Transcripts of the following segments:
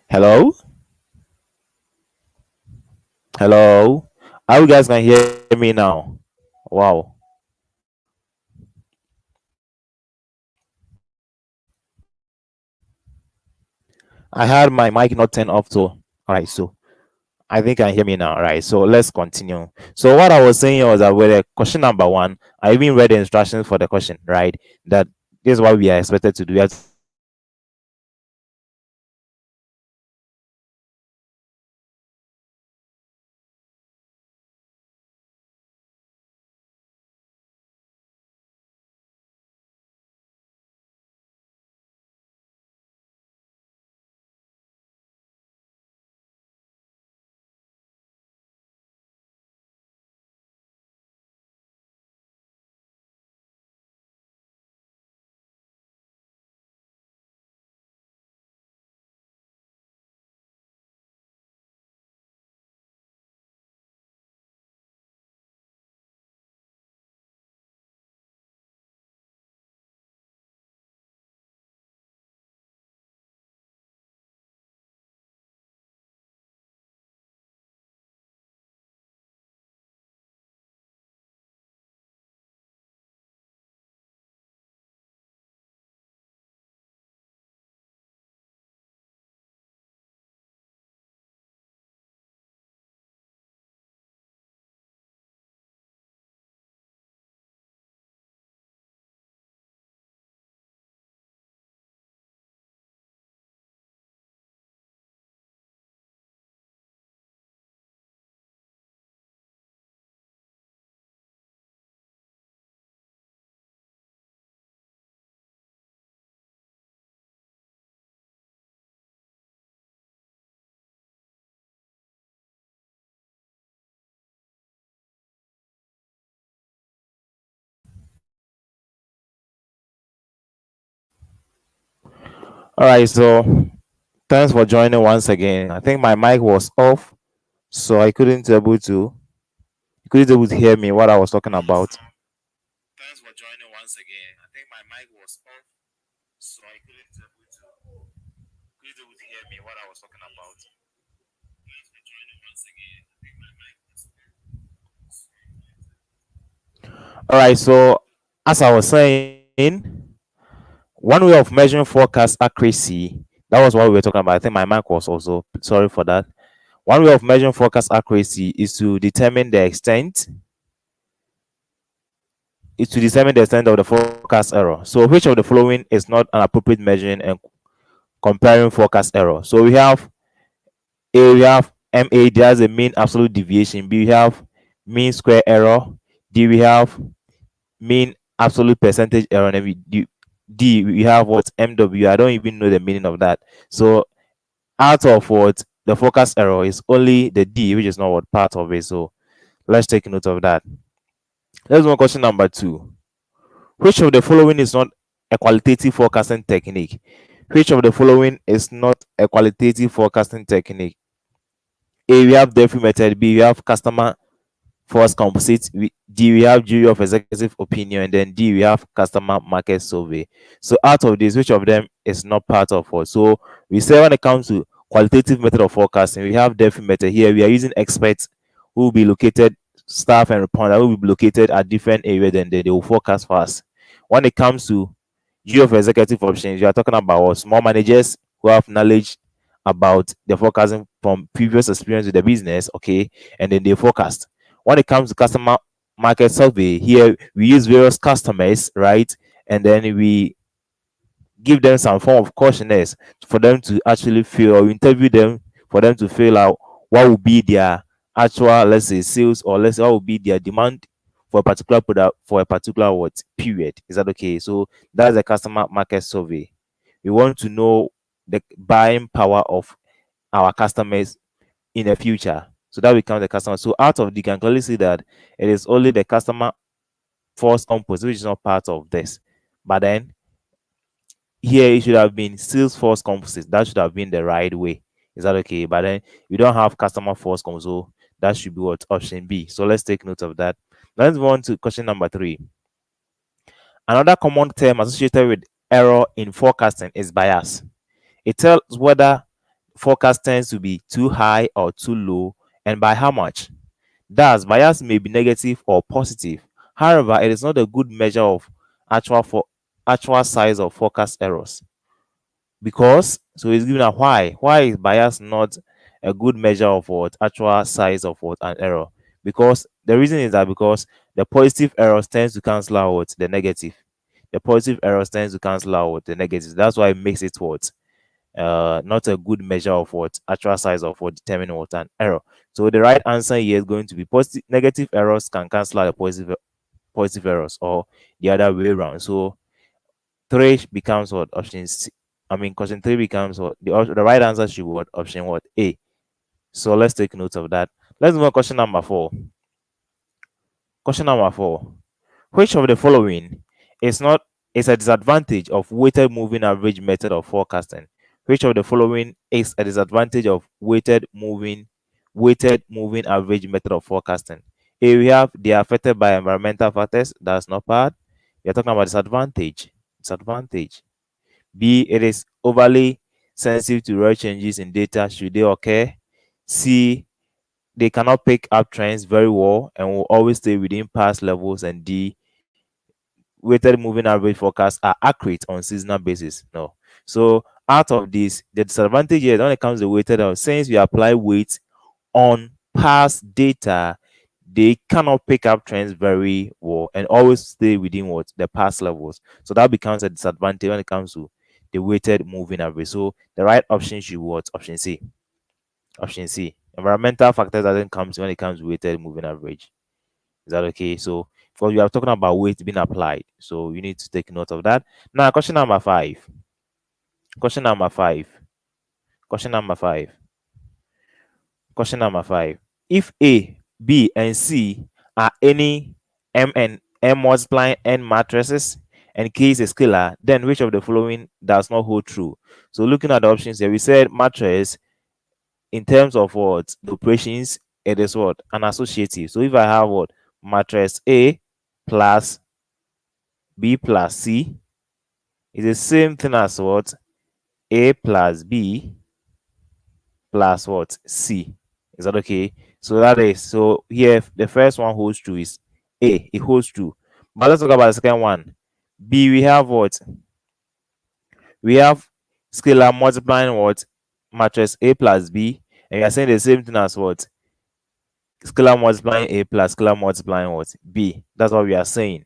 Hello? Hello? How you guys can hear me now? Wow. I had my mic not turned off, so alright, so I think I hear me now. Right. So let's continue. So what I was saying was that with the question number one, I even read the instructions for the question, right? That this is what we are expected to do. We have to all right, so thanks for joining once again. I think my mic was off, so I couldn't able to you couldn't able to hear me what I was talking about. Thanks for joining once again. I think my mic was off, so I couldn't able to hear me what I was talking about. Thanks for joining once again. I think my mic was off. All right, so as I was saying, one way of measuring forecast accuracy, that was what we were talking about. I think my mic was also, sorry for that. One way of measuring forecast accuracy is to determine the extent of the forecast error. So which of the following is not an appropriate measuring and comparing forecast error? So we have MA, there's a mean absolute deviation. B, we have mean square error. D, we have mean absolute percentage error. And D, we have what? MW. I don't even know the meaning of that. So out of what the forecast error is only the D, which is not what part of it. So let's take note of that. Let's go on question number two. Which of the following is not a qualitative forecasting technique? Which of the following is not a qualitative forecasting technique? A, we have Delphi method. B, we have customer force composite. D, we have jury of executive opinion. And then D, we have customer market survey. So out of this, which of them is not part of what? So we say when it comes to qualitative method of forecasting, we have Delphi method. Here we are using experts who will be located, staff and responder who will be located at different areas, and then they will forecast for us. When it comes to jury of executive options, you are talking about what? Small managers who have knowledge about the forecasting from previous experience with the business, okay, and then they forecast. When it comes to customer market survey, here we use various customers, right, and then we give them some form of questionnaires for them to actually fill, or interview them for them to fill out what will be their actual, let's say, sales, or let's say what will be their demand for a particular product for a particular what period. Is that okay? So that's the customer market survey. We want to know the buying power of our customers in the future. So that becomes the customer. So out of the, you can clearly see that it is only the customer force composite, which is not part of this. But then here it should have been sales force composite. That should have been the right way. Is that okay? But then we don't have customer force composite. So that should be what option B. So let's take note of that. Let's move on to question number three. Another common term associated with error in forecasting is bias. It tells whether forecast tends to be too high or too low, and by how much. Thus, bias may be negative or positive. However, it is not a good measure of actual size of forecast errors. Because so it's given a why. Why is bias not a good measure of what actual size of what an error? Because the reason is that because the positive errors tends to cancel out the negative. The positive errors tends to cancel out the negatives. That's why it makes it what not a good measure of what actual size of what determine what an error. So the right answer here is going to be positive. Negative errors can cancel out the positive errors, or the other way around. So 3 becomes what option C. I mean, question 3 becomes what the right answer should be what option what A. So let's take note of that. Let's move on question number 4. Question number 4. Which of the following is not is a disadvantage of weighted moving average method of forecasting? Which of the following is a disadvantage of weighted moving average method of forecasting? A, we have they are affected by environmental factors. That's not part. We are talking about disadvantage. Disadvantage. B, it is overly sensitive to rare changes in data should they occur. C, they cannot pick up trends very well and will always stay within past levels. And D, weighted moving average forecasts are accurate on seasonal basis. No. So out of this, the disadvantage here when it comes to weighted, since we apply weight on past data, they cannot pick up trends very well and always stay within what the past levels. So that becomes a disadvantage when it comes to the weighted moving average. So the right option should be what? Option C. Option C. Environmental factors doesn't come when it comes to weighted moving average. Is that okay? So because we are talking about weight being applied, so you need to take note of that. Now, question number 5. Question number 5. Question number 5. Question number 5. If A, B, and C are any M and M multiplying N matrices and K is a scalar, then which of the following does not hold true? So looking at the options here, we said matrix in terms of what the operations, it is what an associative. So if I have what matrix A plus B plus C is the same thing as what A plus B plus what C. Is that okay? So that is so here the first one holds true is A, it holds true. But let's talk about the second one. B, we have what? We have scalar multiplying what? Matrix A plus B, and we are saying the same thing as what? Scalar multiplying A plus scalar multiplying what? B. That's what we are saying.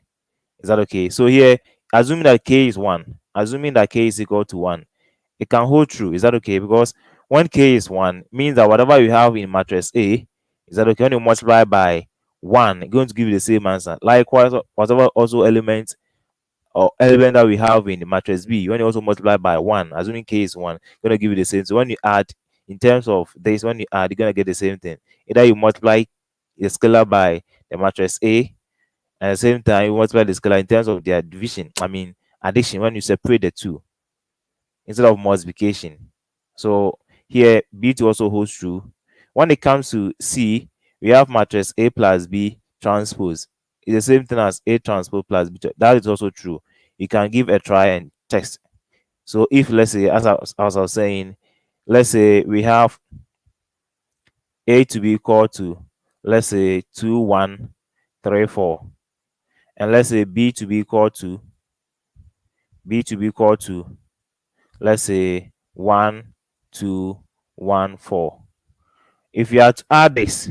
Is that okay? So here, assuming that K is 1, assuming that K is equal to 1, it can hold true. Is that okay? Because when K is 1, means that whatever you have in matrix A, is that okay? When you multiply by 1, it's going to give you the same answer. Likewise, whatever also element or element that we have in the matrix B, when you also multiply by 1, assuming K is 1, it's going to give you the same. So when you add, in terms of this, when you add, you're going to get the same thing. Either you multiply the scalar by the matrix A, and at the same time you multiply the scalar in terms of their division, I mean addition, when you separate the two instead of multiplication. So here B2 also holds true. When it comes to C, we have matrix A plus B transpose. It's the same thing as A transpose plus B. That is also true. You can give a try and test. So if, let's say, as I was saying, let's say we have A to be equal to, let's say, 2 1 3 4, and let's say B to be equal to let's say 1 2 1 4. If you have to add this,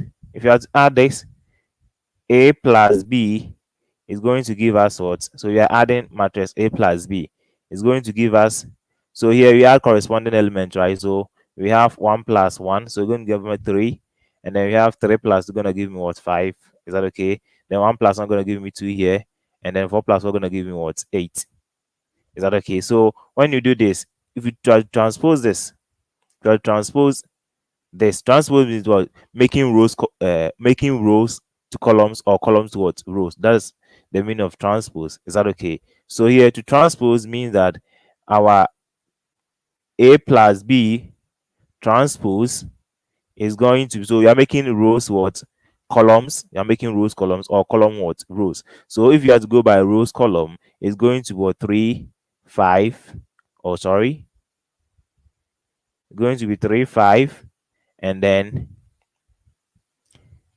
A plus B is going to give us what? So we are adding matrix A plus B. It's going to give us, so here we add corresponding element, right? So we have 1 plus 1, so we're going to give me 3, and then we have 3 plus, we're going to give me what? 5. Is that okay? Then 1 plus 1 going to give me 2 here, and then 4 plus 1 going to give me what? 8. Is that okay? So when you do this, if you transpose this, transpose means what? Making rows to columns, or columns to what? Rows. That's the meaning of transpose. Is that okay? So here to transpose means that our A plus B transpose is going to, so you are making rows what? Columns. You are making rows columns, or column what? Rows. So if you have to go by rows column, it's going to be 3 5, oh sorry, going to be 3 5 and then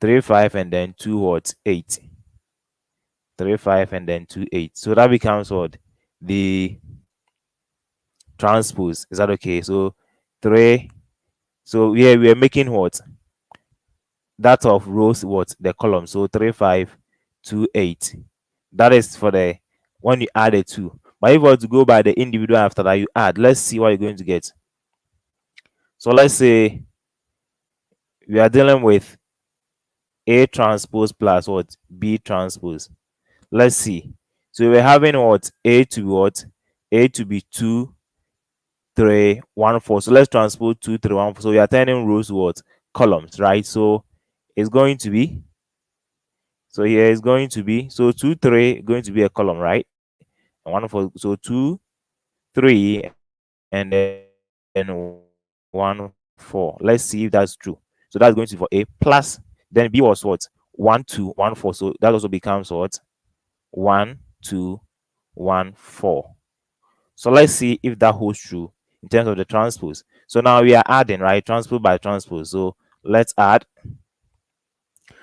3 5 and then 2 what 8, 3 5 and then 2 8. So that becomes what the transpose. Is that okay? So 3. So here we are making what that of rows what the column. So 3 5 2 8. That is for the when you add a 2. But if you want to go by the individual after that, you add. Let's see what you're going to get. So let's say we are dealing with A transpose plus what B transpose. Let's see. So we're having what A to be what A to be 2 3 1 4. So let's transpose 2 3 1 4. So we are turning rows what columns, right? So it's going to be, so here is going to be, so 2 3 going to be a column, right? And 1 4. So 2 3 and then 1 4. Let's see if that's true. So that's going to be for A plus, then B was what 1 2 1 4. So that also becomes what 1 2 1 4. So let's see if that holds true in terms of the transpose. So now we are adding, right? Transpose by transpose. So let's add.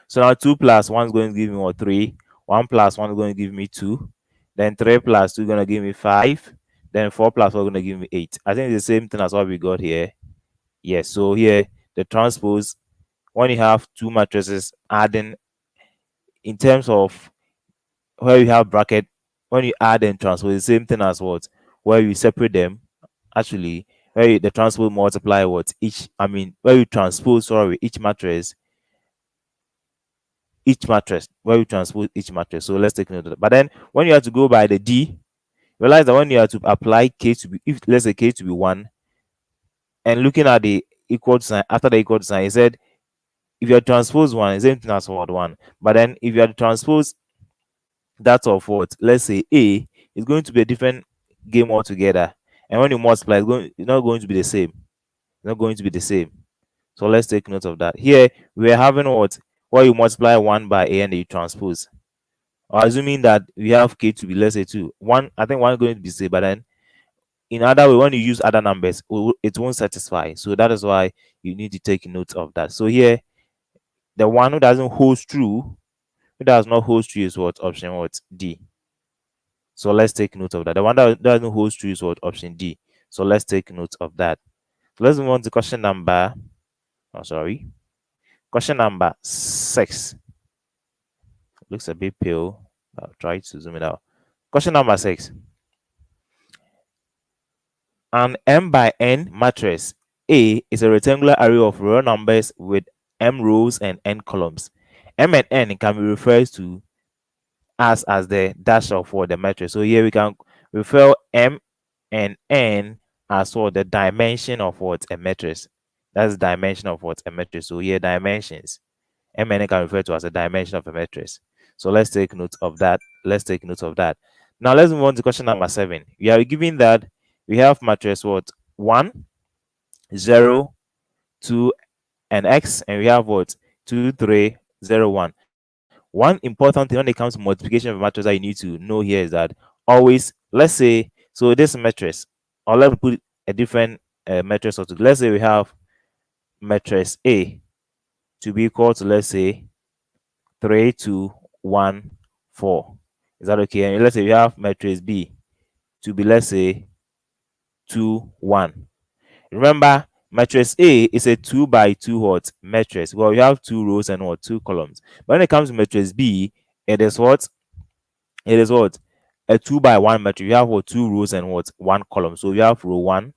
So now 2 plus 1 is going to give me what 3. 1 plus 1 is going to give me 2. Then 3 plus 2 is going to give me 5. Then 4 plus 4 is going to give me 8. I think it's the same thing as what we got here. Yes. So here the transpose, when you have two matrices adding in terms of where you have bracket, when you add and transpose, the same thing as what where you separate them. Actually, where the transpose multiply what each, I mean, where you transpose, sorry, each matrix, where you transpose each matrix. So let's take note of that. But then when you have to go by the D, realize that when you have to apply K to be, if let's say K to be 1, and looking at the equal sign, after the equal sign, it said if you transpose 1, it's same thing as what 1. But then if you have to transpose that of what, let's say A, it's going to be a different game altogether. And when you multiply, it's not going to be the same. It's not going to be the same. So let's take note of that. Here we are having what, where you multiply 1 by A and you transpose. Or assuming that we have K to be, let's say 2. 1, I think 1 is going to be safe, but then in other way, when you use other numbers, it won't satisfy. So that is why you need to take note of that. So here, the one who doesn't hold true, who does not hold true is what? Option what? D. So let's take note of that. The one that doesn't hold true is what? Option D. So let's take note of that. So let's move on to question number, question number 6. Looks a bit pale. I'll try to zoom it out. Question number 6. An m by n matrix A is a rectangular array of real numbers with m rows and n columns. M and n can be referred to as the dash of what the matrix. So here we can refer m and n as what the dimension of what a matrix. That's the dimension of what a matrix. So here dimensions. M and n can refer to as a dimension of a matrix. So let's take note of that. Let's take note of that. Now let's move on to question number 7. We are given that we have matrix what 1, 0, 2, and x, and we have what 2, 3, 0, 1. One important thing when it comes to multiplication of a matrix that you need to know here is that always, let's say, so this matrix, or let's put a different matrix or two. Let's say we have matrix A to be equal to, let's say, 3, 2, 1, 4. Is that okay? And let's say we have matrix B to be, let's say, 2, 1. Remember, matrix A is a 2 by 2 what matrix. Well, you have 2 rows and what 2 columns. But when it comes to matrix B, it is what? It is what? A 2 by 1 matrix. You have what 2 rows and what 1 column. So we have row 1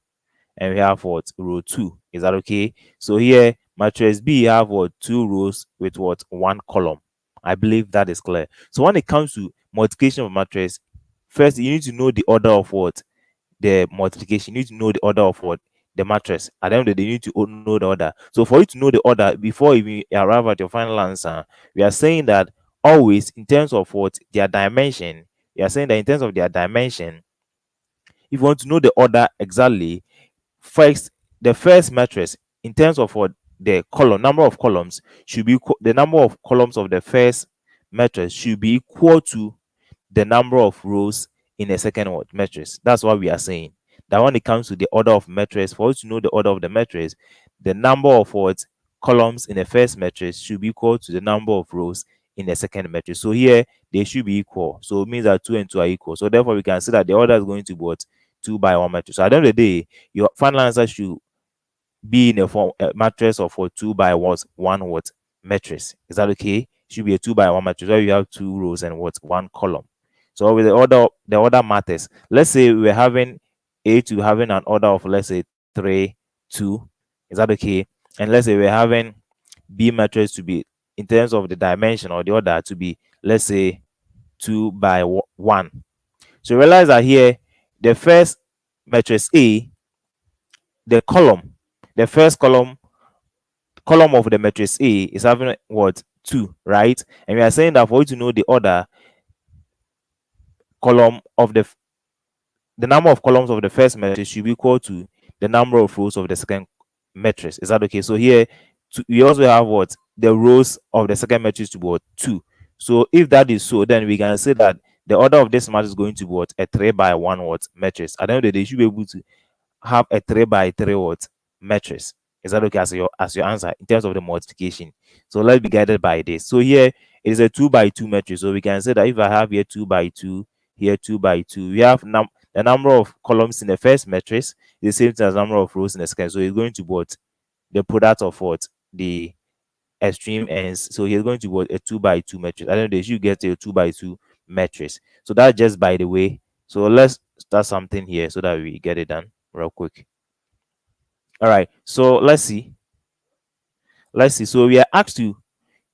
and we have what row 2. Is that okay? So here matrix B have what 2 rows with what 1 column. I believe that is clear. So when it comes to multiplication of matrix, first you need to know the order of what the multiplication. You need to know the order of what the matrix. At the end of the day, you need to know the order. So for you to know the order before you arrive at your final answer, we are saying that always in terms of what their dimension, we are saying that in terms of their dimension, if you want to know the order exactly, first the first matrix in terms of what the column number of columns should be the number of columns of the first matrix should be equal to the number of rows in a second what matrix. That's what we are saying. that when it comes to the order of matrix, for us to know the order of the matrix, the number of what columns in the first matrix should be equal to the number of rows in the second matrix. So here they should be equal. So it means that 2 and 2 are equal. So therefore we can see that the order is going to be what 2 by 1 matrix. So at the end of the day, your final answer should be in a form a matrix of what 2 by what 1 what matrix. Is that okay? Should be a 2 by 1 matrix where you have 2 rows and what 1 column. So with the order matters. Let's say we're having A2 having an order of, let's say, 3 2. Is that okay? And let's say we're having B matrix to be, in terms of the dimension or the order, to be, let's say, 2 by 1. So realize that here the first matrix A, the first column of the matrix A is having what 2, right? And we are saying that for you to know the order column of the number of columns of the first matrix should be equal to the number of rows of the second matrix. Is that okay? So here we also have what the rows of the second matrix to be what 2. So if that is so, then we can say that the order of this matrix is going to be what a 3 by 1 what matrix. At the end of the day, you should be able to have a 3 by 3 what matrix. Is that okay as your answer in terms of the multiplication? So let's be guided by this. So here it is a 2 by 2 matrix. So we can say that if I have here 2 by 2, here 2 by 2, we have the number of columns in the first matrix is the same as the number of rows in the second. So it's going to be what the product of what the extreme ends. So he's going to be what a 2 by 2 matrix. I don't know, you get a 2 by 2 matrix. So that's just by the way. So let's start something here so that we get it done real quick. All right, so let's see. So we are asked to,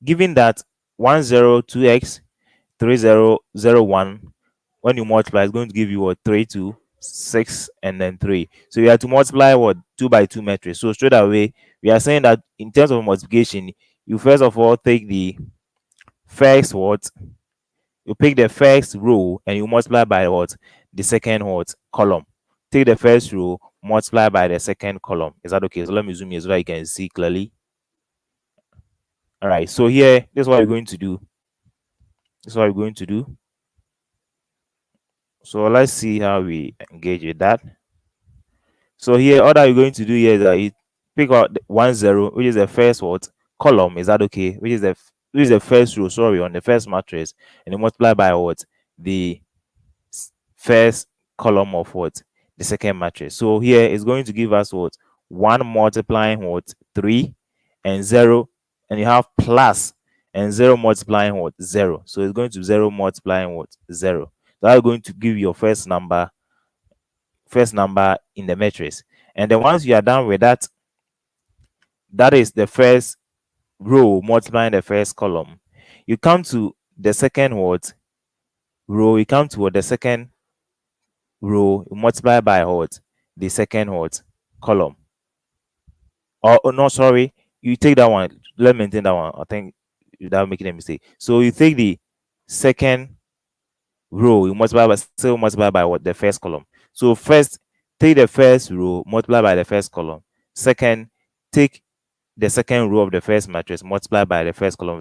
given that 102x 3001, when you multiply, it's going to give you what 3 2 6 and then 3. So we have to multiply what 2 by 2 matrix. So straight away we are saying that in terms of multiplication, you first of all take the first what you pick the first row and you multiply by what the second what column. Take the first row, multiply by the second column. Is that okay? So let me zoom here so that you can see clearly. All right, so here this is what we're going to do. So let's see how we engage with that. So here all that you're going to do here is that you pick out 1 0, which is the first what column. Is that okay? Which is the first row, sorry, on the first matrix, and you multiply by what the first column of what the second matrix. So here it's going to give us what 1 multiplying what 3 and 0, and you have plus and 0 multiplying what 0. So it's going to 0 multiplying what 0. That's going to give your first number in the matrix. And then once you are done with that, that is the first row multiplying the first column. You come to the second what row, you come to what the second row, you multiply by what the second what column. Oh no, sorry, you take that one. Let me maintain that one. I think without making a mistake. So you take the second row, you multiply by what the first column. So first take the first row, multiply by the first column. Second, take the second row of the first matrix, multiply by the first column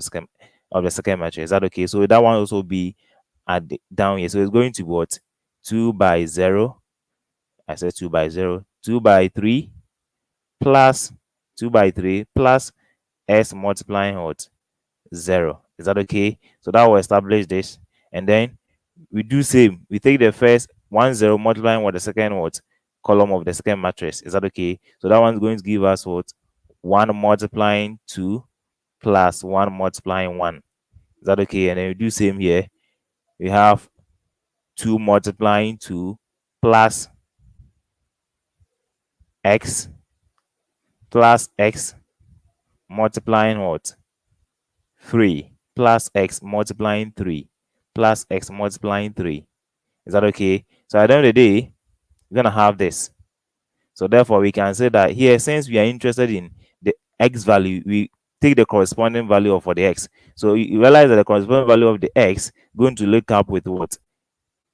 of the second matrix. Is that okay? So that one also be down here. So it's going to be what 2 by 0. I said 2 by 0. 2 by 3 plus 2 by 3 plus s multiplying what 0. Is that okay? So that will establish this, and then we do same. We take the first 1 0 multiplying what the second what column of the second matrix. Is that okay? So that one's going to give us what 1 multiplying 2 plus 1 multiplying 1. Is that okay? And then we do same here. We have 2 multiplying 2 plus x multiplying what 3 plus x multiplying 3 plus x multiplying 3. Is that okay? So at the end of the day, we're gonna have this. So therefore we can say that here, since we are interested in the x value, we take the corresponding value of for the x. So you realize that the corresponding value of the x going to look up with what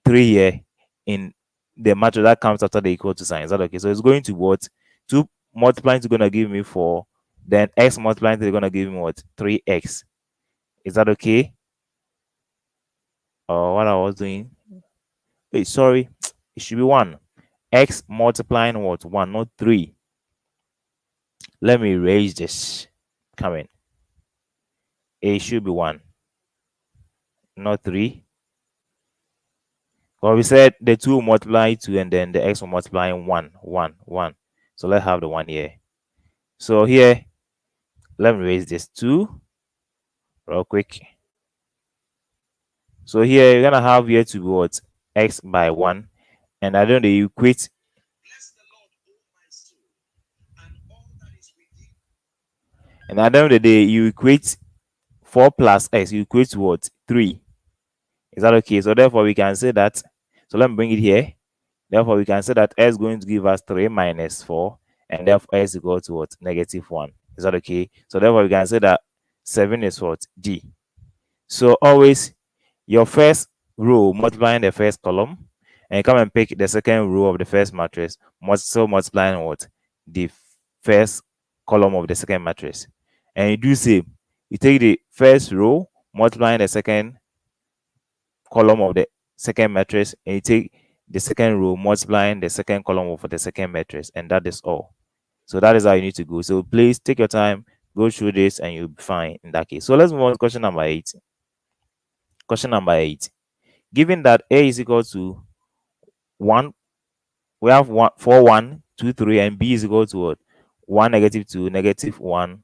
3 here in the matrix that comes after the equal to sign. Is that okay? So it's going to what 2 multiplying is going to give me 4, then x multiplying is going to give me what 3x. Is that okay? Or what I was doing? Wait, sorry, it should be 1. x multiplying what? 1, not 3. Let me erase this. Come in. A should be 1, not 3. Well, we said the 2 will multiply 2 and then the x will multiply 1, 1, 1. So let's have the 1 here. So here, let me erase this 2 real quick. So here, you're going to have here to be what? X by 1. And I don't know, you equate. And at the end of the day, you equate 4 plus x, you equate to what? 3. Is that okay? So therefore, we can say that. So let me bring it here. Therefore, we can say that x is going to give us 3 minus 4. And therefore, x is equal to what? Negative 1. Is that okay? So therefore, we can say that 7 is what? D. So always, your first row multiplying the first column, and come and pick the second row of the first matrix, so multiplying what? The first column of the second matrix. And you do same. You take the first row multiplying the second column of the second matrix, and you take the second row multiplying the second column of the second matrix, and that is all. So that is how you need to go. So please take your time, go through this, and you'll be fine in that case. So let's move on to question number 8. Question number 8. Given that a is equal to 1, we have 4, 1, 2, 3, and b is equal to what? 1, negative 2, negative 1,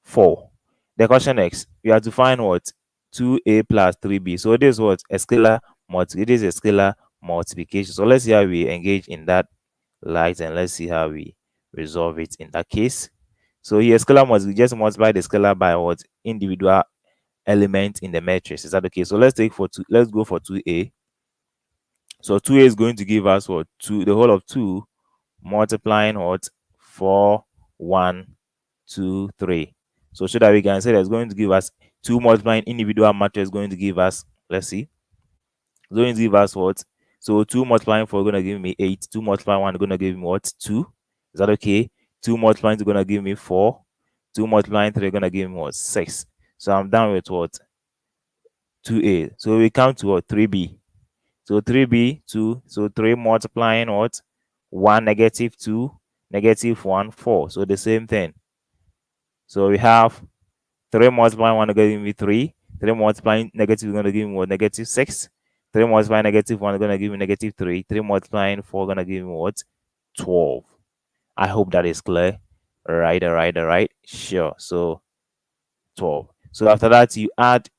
4. The question next, you have to find what? 2a plus 3b. So this is what? A scalar multiplication. It is a scalar multiplication. So let's see how we engage in that light, and let's see how we resolve it in that case. So here, scalar multiplication, just multiply the scalar by what? Individual element in the matrix. Is that okay? So let's go for 2a. So 2a is going to give us what? 2, the whole of 2 multiplying what? 4, 1, 2, 3. So that we can say that's going to give us 2 multiplying individual matrix is going to give us, let's see, it's going to give us what? So 2 multiplying 4 is going to give me 8. 2 multiplying 1 is going to give me what? 2. Is that okay? 2 multiplying is going to give me 4. 2 multiplying 3 is going to give me what? 6. So I'm done with what? 2a. So we come to what? 3b. So 3b, 2. So 3 multiplying what? 1, negative 2, negative 1, 4. So the same thing. So we have 3 multiplying 1 is going to give me 3. 3 multiplying negative is going to give me what? Negative 6. 3 multiplying negative 1 is going to give me negative 3. 3 multiplying 4 is going to give me what? 12. I hope that is clear. All right. Sure. So 12. So after that, you add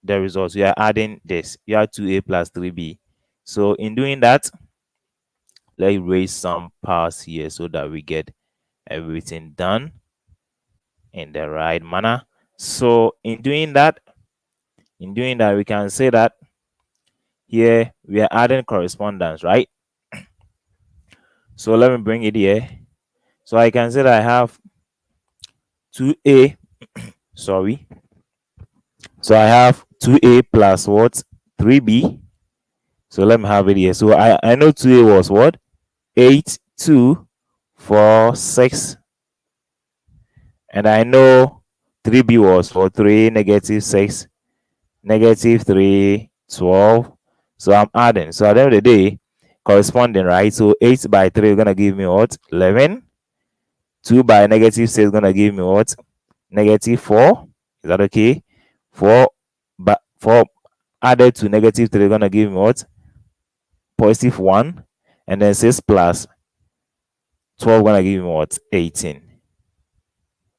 the results. You are adding this. You add 2a plus 3b. So in doing that, let's raise some powers here so that we get everything done in the right manner. So in doing that, we can say that here we are adding correspondence, right? So let me bring it here. So I can say that I have 2a, sorry. So I have 2a plus what? 3b. So let me have it here. So I know 2a was what? 8, 2, 4, 6. And I know 3b was for 3, negative 6, negative 3, 12. So I'm adding. So at the end of the day, corresponding, right? So 8 by 3 is going to give me what? 11. 2 by negative 6 is going to give me what? Negative 4. Is that okay? 4 added to negative 3 is going to give me what? Positive 1. And then 6 plus 12 going to give me what? 18.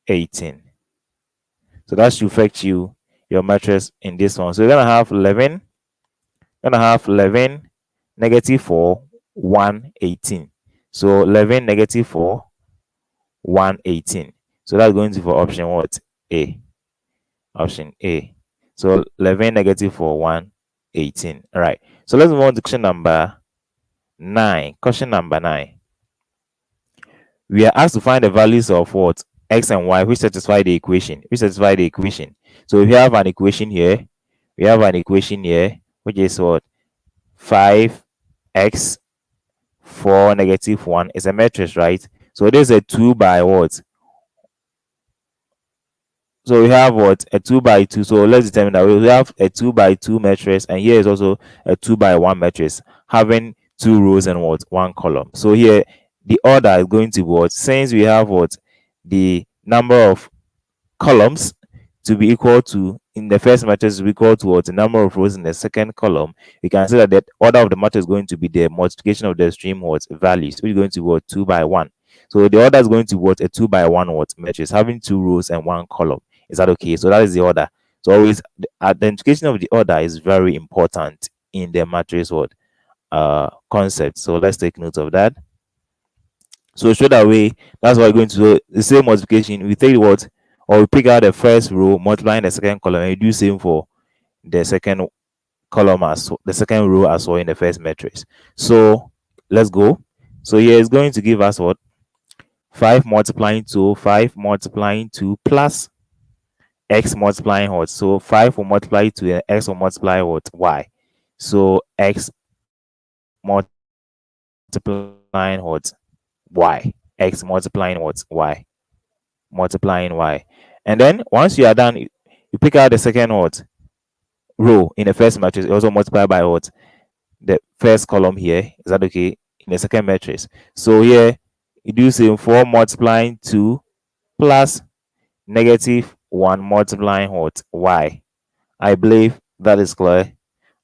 18. So that should fetch you your matrix in this one. So you're going to have 11. Going to have 11, negative 4, 1, 18. So 11, negative 4, 1, 18. So that's going to be for option what? A. Option A. So 11, negative 4, 1, 18. All right. So let's move on to question number 9. Question number 9. We are asked to find the values of what? X and Y, which satisfy the equation. So we have an equation here. Which is what? 5x 4 negative 1 is a matrix, right? So there's a 2 by what? So we have what? A 2 by 2. So let's determine that we have a 2 by 2 matrix, and here is also a 2 by 1 matrix having 2 rows and what 1 column. So here the order is going to be what, since we have what the number of columns to be equal to in the first matrix is equal to what the number of rows in the second column, we can say that the order of the matrix is going to be the multiplication of the extreme what values, which is going to be what 2 by 1. So the order is going to be what a 2 by 1 what matrix having 2 rows and 1 column. Is that okay? So that is the order. So always the identification of the order is very important in the matrix what concept. So let's take note of that. So straight away, that's what we're going to do. The same multiplication, we take what, or we pick out the first row, multiplying the second column, and we do same for the second column as the second row as well in the first matrix. So let's go. So here it's going to give us what 5 multiplying 2, 5 multiplying 2 plus x multiplying what. So 5 will multiply 2 and x will multiply what y. So x multiplying what y, x multiplying what y, multiplying y. And then once you are done, you pick out the second what row in the first matrix, also multiply by what the first column here. Is that okay? In the second matrix. So here you do same 4 multiplying 2 plus negative 1 multiplying what y. I believe that is clear.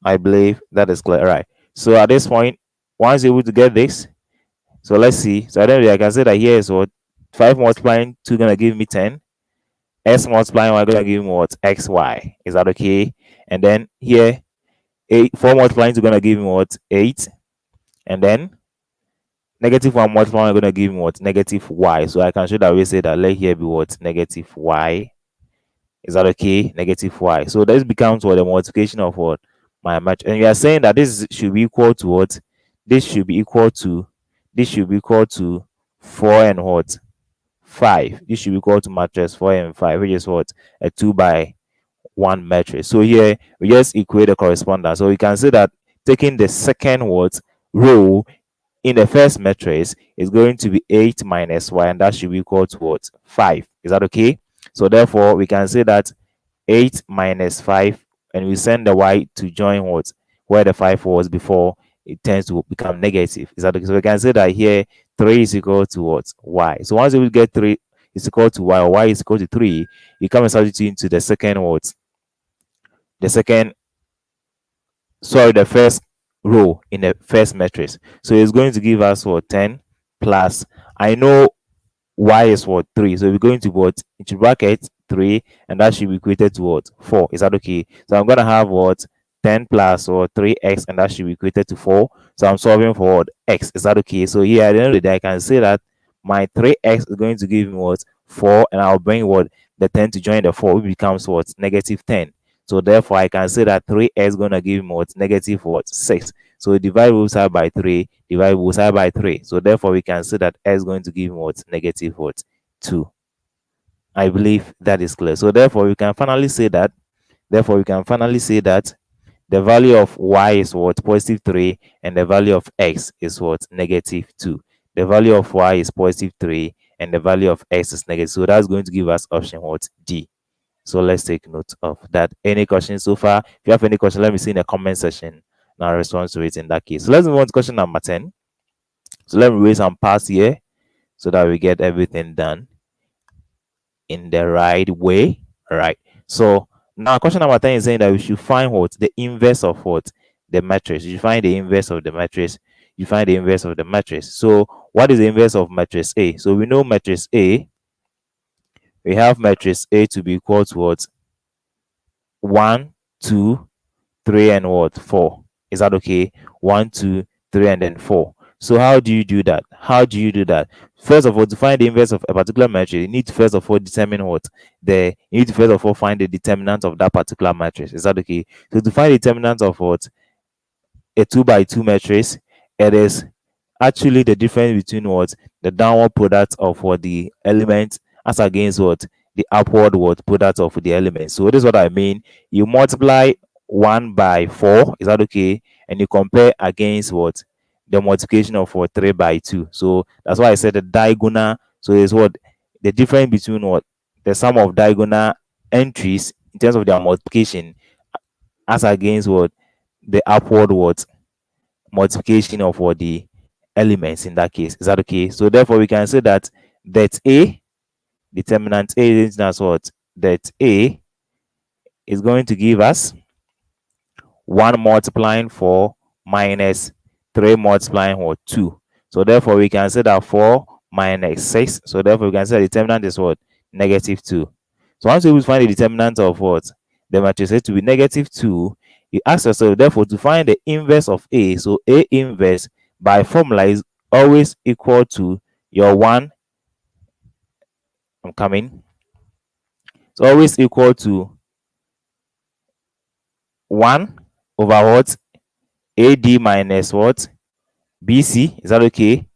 I believe that is clear. All right. So at this point, once you're able to get this, so let's see. So then I can say that here is what 5 multiplying 2 gonna give me 10. X multiplying y gonna give me what xy. Is that okay? And then here 4 multiplying 2 gonna give me what 8. And then negative 1 multiplying gonna give me what negative y. So I can show that we say that let here be what negative y. Is that okay? Negative y. So this becomes what the multiplication of what my match. And we are saying that this should be equal to what? This should be equal to 4 and what 5. This should be equal to matrix 4 and 5, which is what a 2 by 1 matrix. So here we just equate the correspondence. So we can say that taking the second what row in the first matrix is going to be 8 minus y, and that should be equal to what 5. Is that okay? So therefore we can say that 8 minus 5, and we send the y to join what where the 5 was before, it tends to become negative. Is that okay? So we can say that here 3 is equal to what y. So once we get 3 is equal to y, or y is equal to 3, you come and substitute into the second what the first row in the first matrix. So it's going to give us what 10 plus, I know y is what 3, so we're going to put into bracket 3, and that should be equated to what 4. Is that okay? So I'm gonna have what 10 plus or 3x, and that should be equated to 4. So I'm solving for what x. Is that okay? So here at the end of the day, I can say that my 3x is going to give me what 4, and I'll bring what the 10 to join the 4, which becomes what negative 10. So therefore I can say that 3x is going to give me what negative what 6. So divide both side by 3, divide both side by 3. So therefore we can say that x is going to give me what negative what 2. I believe that is clear. So therefore we can finally say that the value of y is what positive 3, and the value of x is what negative 2. The value of y is positive 3, and the value of x is negative. So that's going to give us option what D. So let's take note of that. Any questions so far? If you have any question, let me see in the comment section, and I'll respond to it in that case. So let's move on to question number 10. So let me raise some pass here so that we get everything done in the right way. All right. So now question number 10 is saying that we should find what the inverse of what the matrix. You find the inverse of the matrix. You find the inverse of the matrix. So what is the inverse of matrix A? So we know matrix A. We have matrix A to be equal to what 1, 2, 3, and what 4. Is that okay? 1, 2, 3, and then 4. So how do you do that? First of all, to find the inverse of a particular matrix, you need to first of all determine what you need to first of all find the determinant of that particular matrix. Is that okay? So to find the determinant of what a 2 by 2 matrix, it is actually the difference between what the downward product of what the element as against what the upward what product of the element. So this is what I mean. You multiply 1 by 4. Is that okay? And you compare against what the multiplication of what 3 by 2. So that's why I said the diagonal. So is what the difference between what the sum of diagonal entries in terms of their multiplication as against what the upward what multiplication of what the elements in that case. Is that okay? So therefore we can say that A, determinant A is as what? That A is going to give us 1 multiplying 4 minus 3 multiplying what? 2. So therefore we can say that 4 minus 6. So therefore we can say the determinant is what? Negative 2. So once we find the determinant of what? The matrix A to be negative 2, you ask yourself therefore to find the inverse of A. So A inverse by formula is always equal to your 1. I'm coming. It's always equal to 1 over what? AD minus what? BC. Is that okay?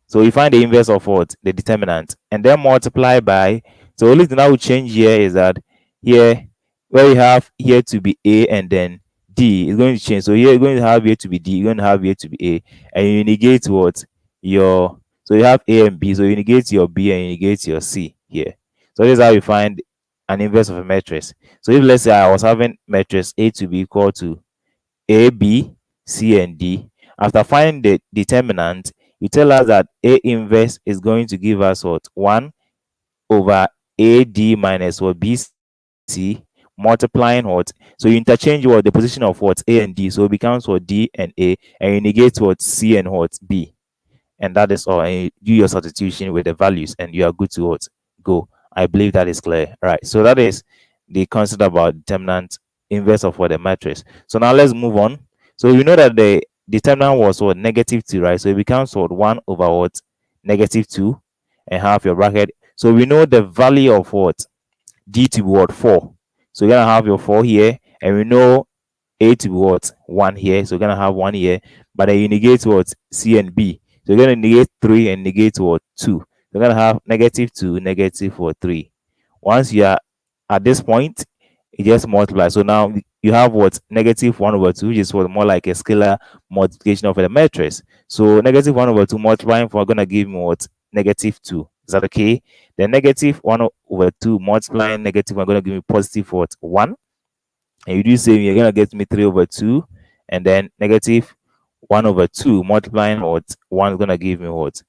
So we find the inverse of what? The determinant. And then multiply by. So only thing that will change here is that here, where we have here to be A and then D is going to change. So here you're going to have here to be D, you're going to have here to be A. And you negate what? Your. So you have A and B. So you negate your B and you negate your C here. So this is how you find an inverse of a matrix. So if let's say I was having matrix A to be equal to A, B, C, and D, after finding the determinant, you tell us that A inverse is going to give us what? 1 over AD minus what? BC multiplying what? So you interchange what? The position of what? A and D. So it becomes what? D and A, and you negate what? C and what? B. And that is all. And you do your substitution with the values, and you are good to what? Go. I believe that is clear. Right. So that is the concept about determinant inverse of what? The matrix. So now let's move on. So you know that the determinant was what? Negative 2, right? So it becomes what? 1 over what? Negative 2, and half your bracket. So we know the value of what? D to be what? 4. So you're gonna have your 4 here, and we know A to be what? 1 here. So you're gonna have 1 here, but then you negate what? C and B. So you're gonna negate 3 and negate what? 2. You're gonna have negative 2, negative 4, 3. Once you are at this point, it just multiplies. So now you have what? Negative 1 over 2, which is what? More like a scalar multiplication of the matrix. So negative 1 over 2 multiplying 4 gonna give me what? Negative 2. Is that okay? Then negative 1 over 2 multiplying negative 1 gonna give me positive what? 1. And you do same, you're gonna get me 3 over 2, and then negative 1 over 2 multiplying what? 1 is gonna give me what?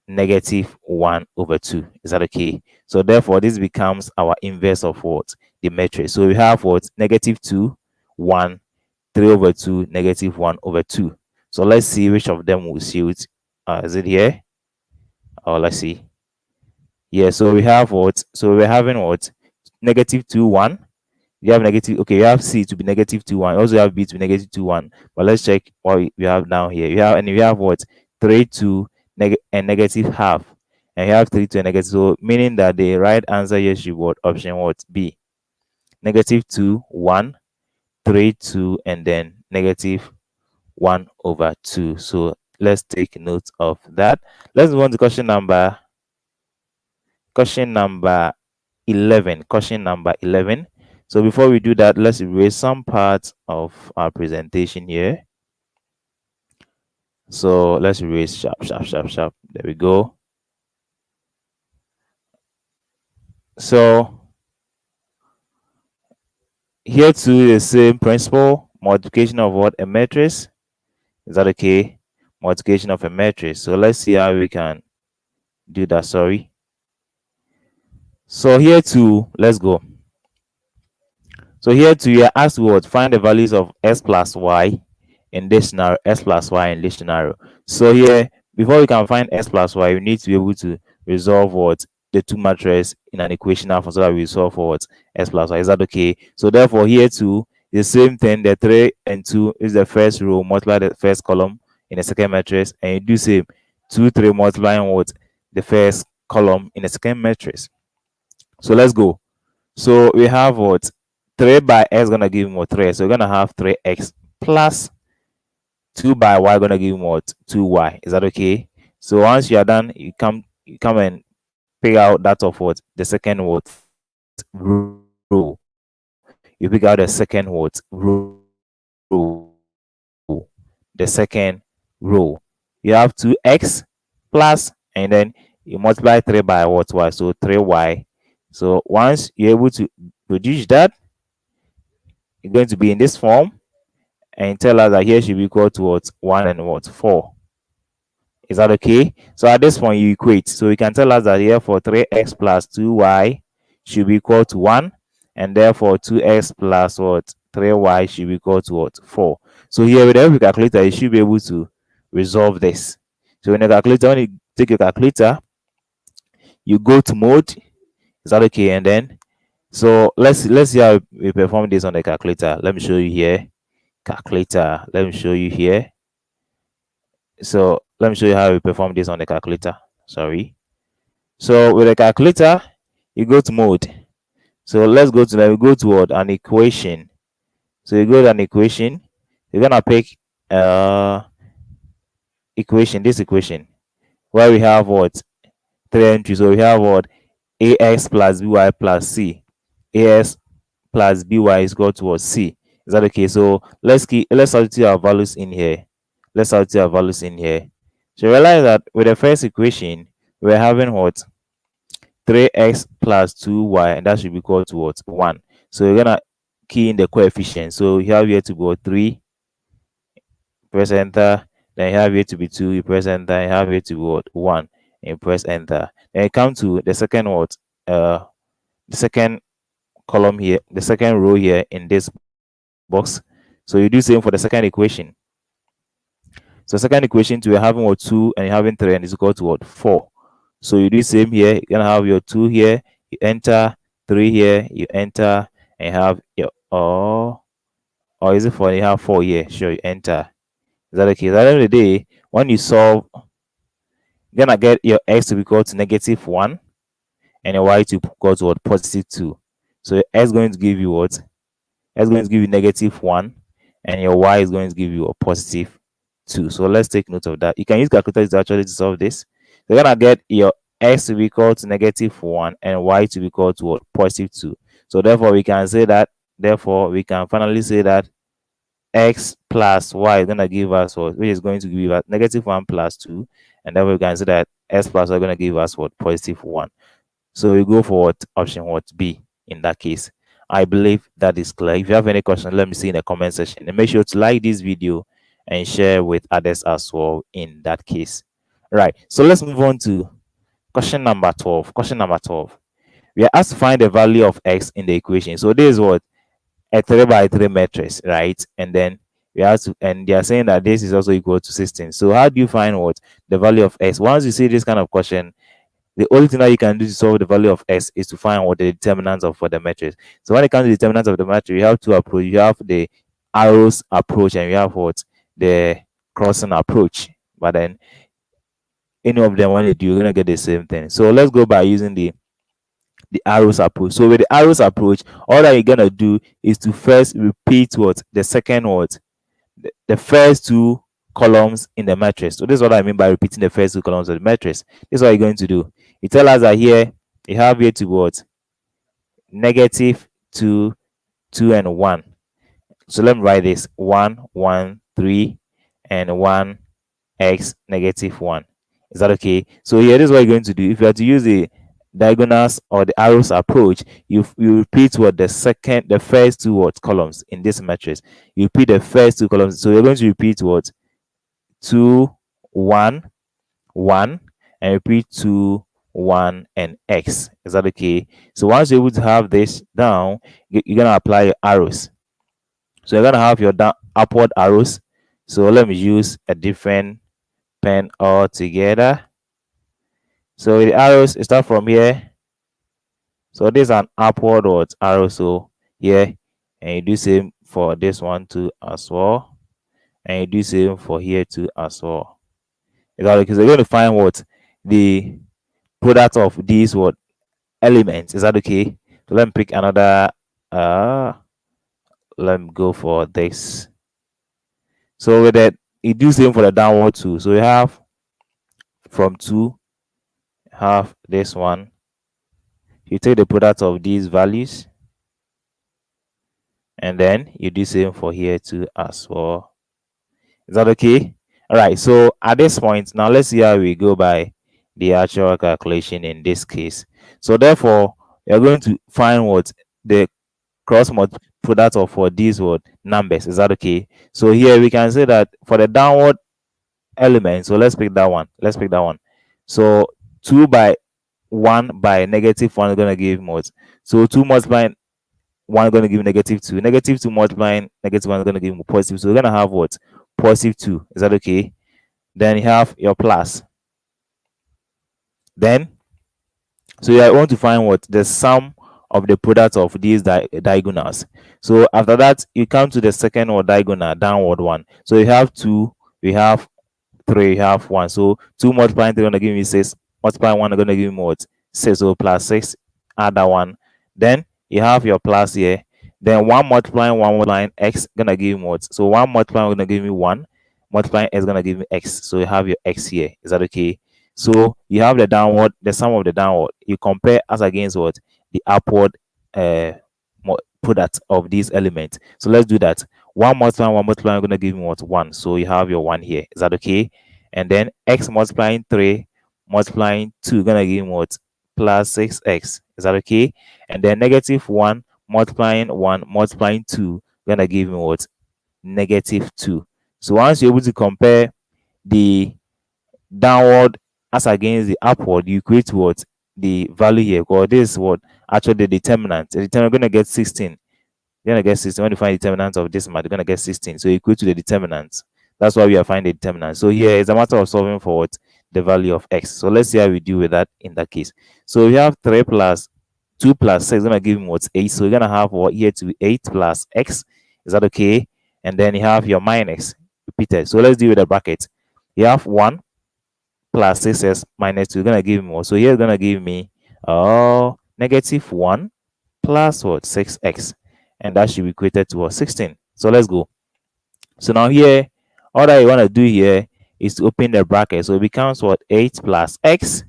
Negative 1 over 2. Is that okay? So therefore this becomes our inverse of what? The matrix. So we have what? Negative 2, 1, 3 over 2, negative 1 over 2. So let's see which of them will suit. Is it here? Oh, let's see. Yeah, so we have what? So we're having what? Negative 2, 1. You have negative. Okay, you have C to be negative 2, 1. You also have B to be negative 2, 1. But let's check what we have down here. You have, and you have what? 3, 2, and negative half. And you have 3, 2, and negative. So meaning that the right answer here should be what? Option what? B. Negative 2, 1, 3, 2, and then negative 1 over 2. So let's take note of that. Let's move on to question number 11. Question number 11. So before we do that, let's erase some parts of our presentation here. So let's erase sharp. There we go. So here too, the same principle, multiplication of what? A matrix. Is that okay? Multiplication of a matrix. So let's see how we can do that. Sorry. So here too, let's go. So here too, you are asked what? Find the values of x plus y in this scenario, x plus y in this scenario. So here, before we can find x plus y, we need to be able to resolve what? The two matrices in an equation alpha, so that we solve for what? X plus y. Is that okay? So therefore here too, the same thing, the 3 and 2 is the first row, multiply the first column in the second matrix, and you do same 2, 3 multiplying what? The first column in the second matrix. So let's go. So we have what? 3 by x gonna give me what? 3. So we're gonna have 3x plus 2 by y gonna give me what? 2y. Is that okay? So once you are done, you come and pick out that of what? The second what? Row. You pick out the second what? Row. The second row. You have 2x plus, and then you multiply 3 by what? Y. So 3y. So once you're able to reduce that, you're going to be in this form, and tell us that here should be equal to what? 1 and what? 4. Is that okay? So at this point, you equate. So you can tell us that here for 3x plus 2y should be equal to 1, and therefore 2x plus what? 3y should be equal to what? 4. So here with every calculator, you should be able to resolve this. So in the calculator, when you take your calculator, you go to mode. Is that okay? And then, so let's see how we perform this on the calculator. Let me show you here. Calculator. Let me show you here. So let me show you how we perform this on the calculator. Sorry. So with the calculator, you go to mode. So let's go to we go toward an equation. So you go to an equation. You're gonna pick equation, this equation, where we have what? 3 entries. So we have what? Ax plus by plus c. As plus by is equal to what? C. Is that okay? So let's substitute our values in here. Let's substitute our values in here. So realize that with the first equation, we're having what? 3x plus 2y, and that should be equal to what? 1. So you're gonna key in the coefficient. So you have here to be 3, press enter. Then you have here to be 2, you press enter. You have here to be what? 1, and you press enter. Then you come to the second what? The second column here, the second row here in this box. So you do same for the second equation. So second equation, we're having what? 2, and you're having 3, and it's equal to what? 4. So you do same here. You're gonna have your 2 here, you enter, 3 here, you enter, and you have your or is it 4? You have 4 here. Sure, you enter. Is that okay? At the end of the day, when you solve, you're gonna get your x to be equal to -1 and your y to equal to what? +2. So x is going to give you what? X is going to give you -1, and your y is going to give you a +2. So let's take note of that. You can use calculators to actually solve this. You're gonna get your x to be equal to -1 and y to be equal to what? +2. So therefore we can say that, we can finally say that x plus y is gonna give us what? Which is going to give us -1 plus 2, and therefore we can say that x plus y is gonna give us what? +1. So we go for what? Option what? B in that case. I believe that is clear. If you have any questions, let me see in the comment section, and make sure to like this video and share with others as well in that case. Right, so let's move on to question number 12. Question number 12. We are asked to find the value of x in the equation. So this is what? A 3 by 3 matrix, right? And then we have to, and they are saying that this is also equal to 16. So how do you find what? The value of x? Once you see this kind of question, the only thing that you can do to solve the value of x is to find what the determinants of for the matrix. So when it comes to the determinants of the matrix, you have two approaches. You have the arrows approach, and you have what? The crossing approach. But then any of them, when you do, you're gonna get the same thing. So let's go by using the arrows approach. So with the arrows approach, all that you're gonna do is to first repeat what? The second what? The first 2 columns in the matrix. So this is what I mean by repeating the first 2 columns of the matrix. This is what you're going to do. You tell us that here you have here to what? -2, 2, and 1. So let me write this: 1, 1, 3, and 1 x -1. Is that okay? So here, this is what you're going to do. If you are to use the diagonals or the arrows approach, you repeat what? The first 2 what? Columns in this matrix. You repeat the first 2 columns. So you're going to repeat what? 2, 1, 1, and repeat 2, 1, and x. Is that okay? So once you're able to have this down, you're gonna apply your arrows. So you're gonna have your upward arrows. So let me use a different pen altogether. So the arrows start from here. So this is an upward arrow. So here, and you do same for this one too as well, and you do same for here too as well. Is that okay? So you're going to find what? The product of these what? Elements. Is that okay? So let me pick another. Let me go for this. So with that, you do same for the downward too. So you have from 2, have this one. You take the product of these values, and then you do same for here too as well. Is that okay? All right. So at this point, now let's see how we go by the actual calculation in this case. So therefore, you're going to find what? The cross product of for these what numbers. Is that okay? So here we can say that for the downward element, so let's pick that one. Let's pick that one. So 2 by 1 by negative 1 is going to give what? So 2 multiplying 1 is going to give negative 2. Negative 2 multiplying negative 1 is going to give positive. So we're going to have what? Positive 2. Is that okay? Then you have your plus. Then, so you want to find what? The sum of the product of these diagonals. So after that, you come to the second or diagonal, downward one. So you have 2, we have 3, you have 1. So 2 multiplying 3 is going to give me 6. Multiplying 1 is going to give me what? 6. So plus 6, add that one. Then you have your plus here. Then 1 multiplying 1 multiplying x going to give me what? So 1 multiplying is going to give me 1. Multiplying x is going to give me x. So you have your x here. Is that okay? So you have the downward, the sum of the downward. You compare as against what? The upward product of these elements. So let's do that. 1 multiplying 1 multiplying is going to give me what? 1. So you have your 1 here. Is that okay? And then x multiplying 3 multiplying 2 is going to give me what? Plus 6x. Is that okay? And then negative 1 multiplying 1 multiplying 2 is going to give me what? Negative 2. So once you're able to compare the downward as against the upward, you create what? The value here. Because this is what? Actually the determinant. The determinant is going to get 16. You're going to get 16. When you find the determinant of this math, you're going to get 16. So equal to the determinant. That's why we are finding the determinant. So here it's a matter of solving for what? The value of x. So let's see how we deal with that in that case. So we have 3 plus 2 plus 6 is going to give me what? 8. So we're going to have what here to be 8 plus x. Is that okay? And then you have your minus repeated. So let's deal with the bracket. You have 1 plus 6x minus 2 is going to give me what? So here it's going to give me negative 1 plus what? 6x. And that should be equated to what? 16. So let's go. So now here, all that you want to do here is to open the bracket. So it becomes what? 8 plus x.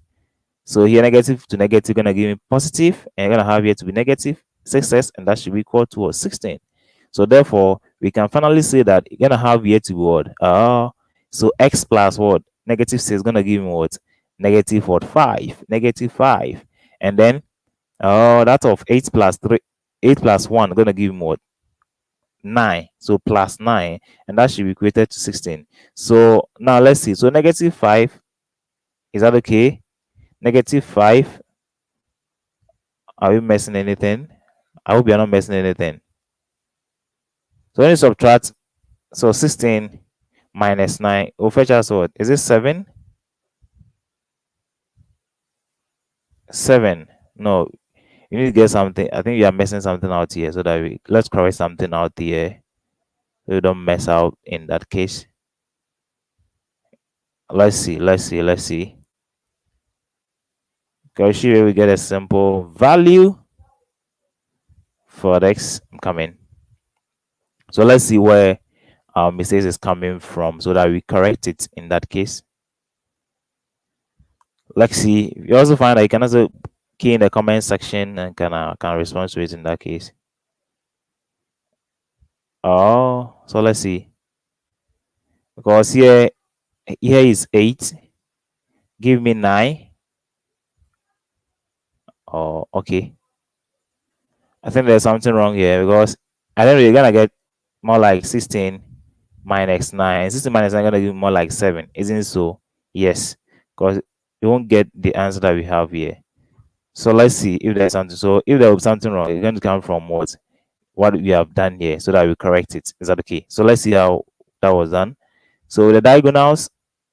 So here negative to negative going to give me positive, and you're going to have here to be negative 6x, and that should be equal to what? 16. So therefore, we can finally say that you're going to have here to be what? So x plus what? Negative 6 is going to give me what? Negative what? 5. Negative 5. And then that of 8 plus 3, 8 plus 1 is going to give me what? 9. So plus 9, and that should be equated to 16. So now let's see. So negative 5, is that okay? Negative 5. Are we missing anything? I hope you're not missing anything. So when you subtract, so 16 minus 9 will fetch us what? Is it 7? 7. No, you need to get something. I think you are messing something out here, so that let's correct something out here. So you don't mess out in that case. Let's see. Because here we get a simple value for x coming. So let's see where our mistake is coming from, so that we correct it in that case. Let's see. You also find that you can also key in the comment section and can respond to it in that case. So let's see. Because here is 8. Give me 9. Okay. I think there's something wrong here, because I think you're gonna get more like 16 minus 9. 16 minus 9 is gonna give more like 7, isn't it so? Yes, because you won't get the answer that we have here. So let's see if there's something. So if there was something wrong, it's going to come from what we have done here, so that we correct it. Is that okay? So let's see how that was done. So the diagonals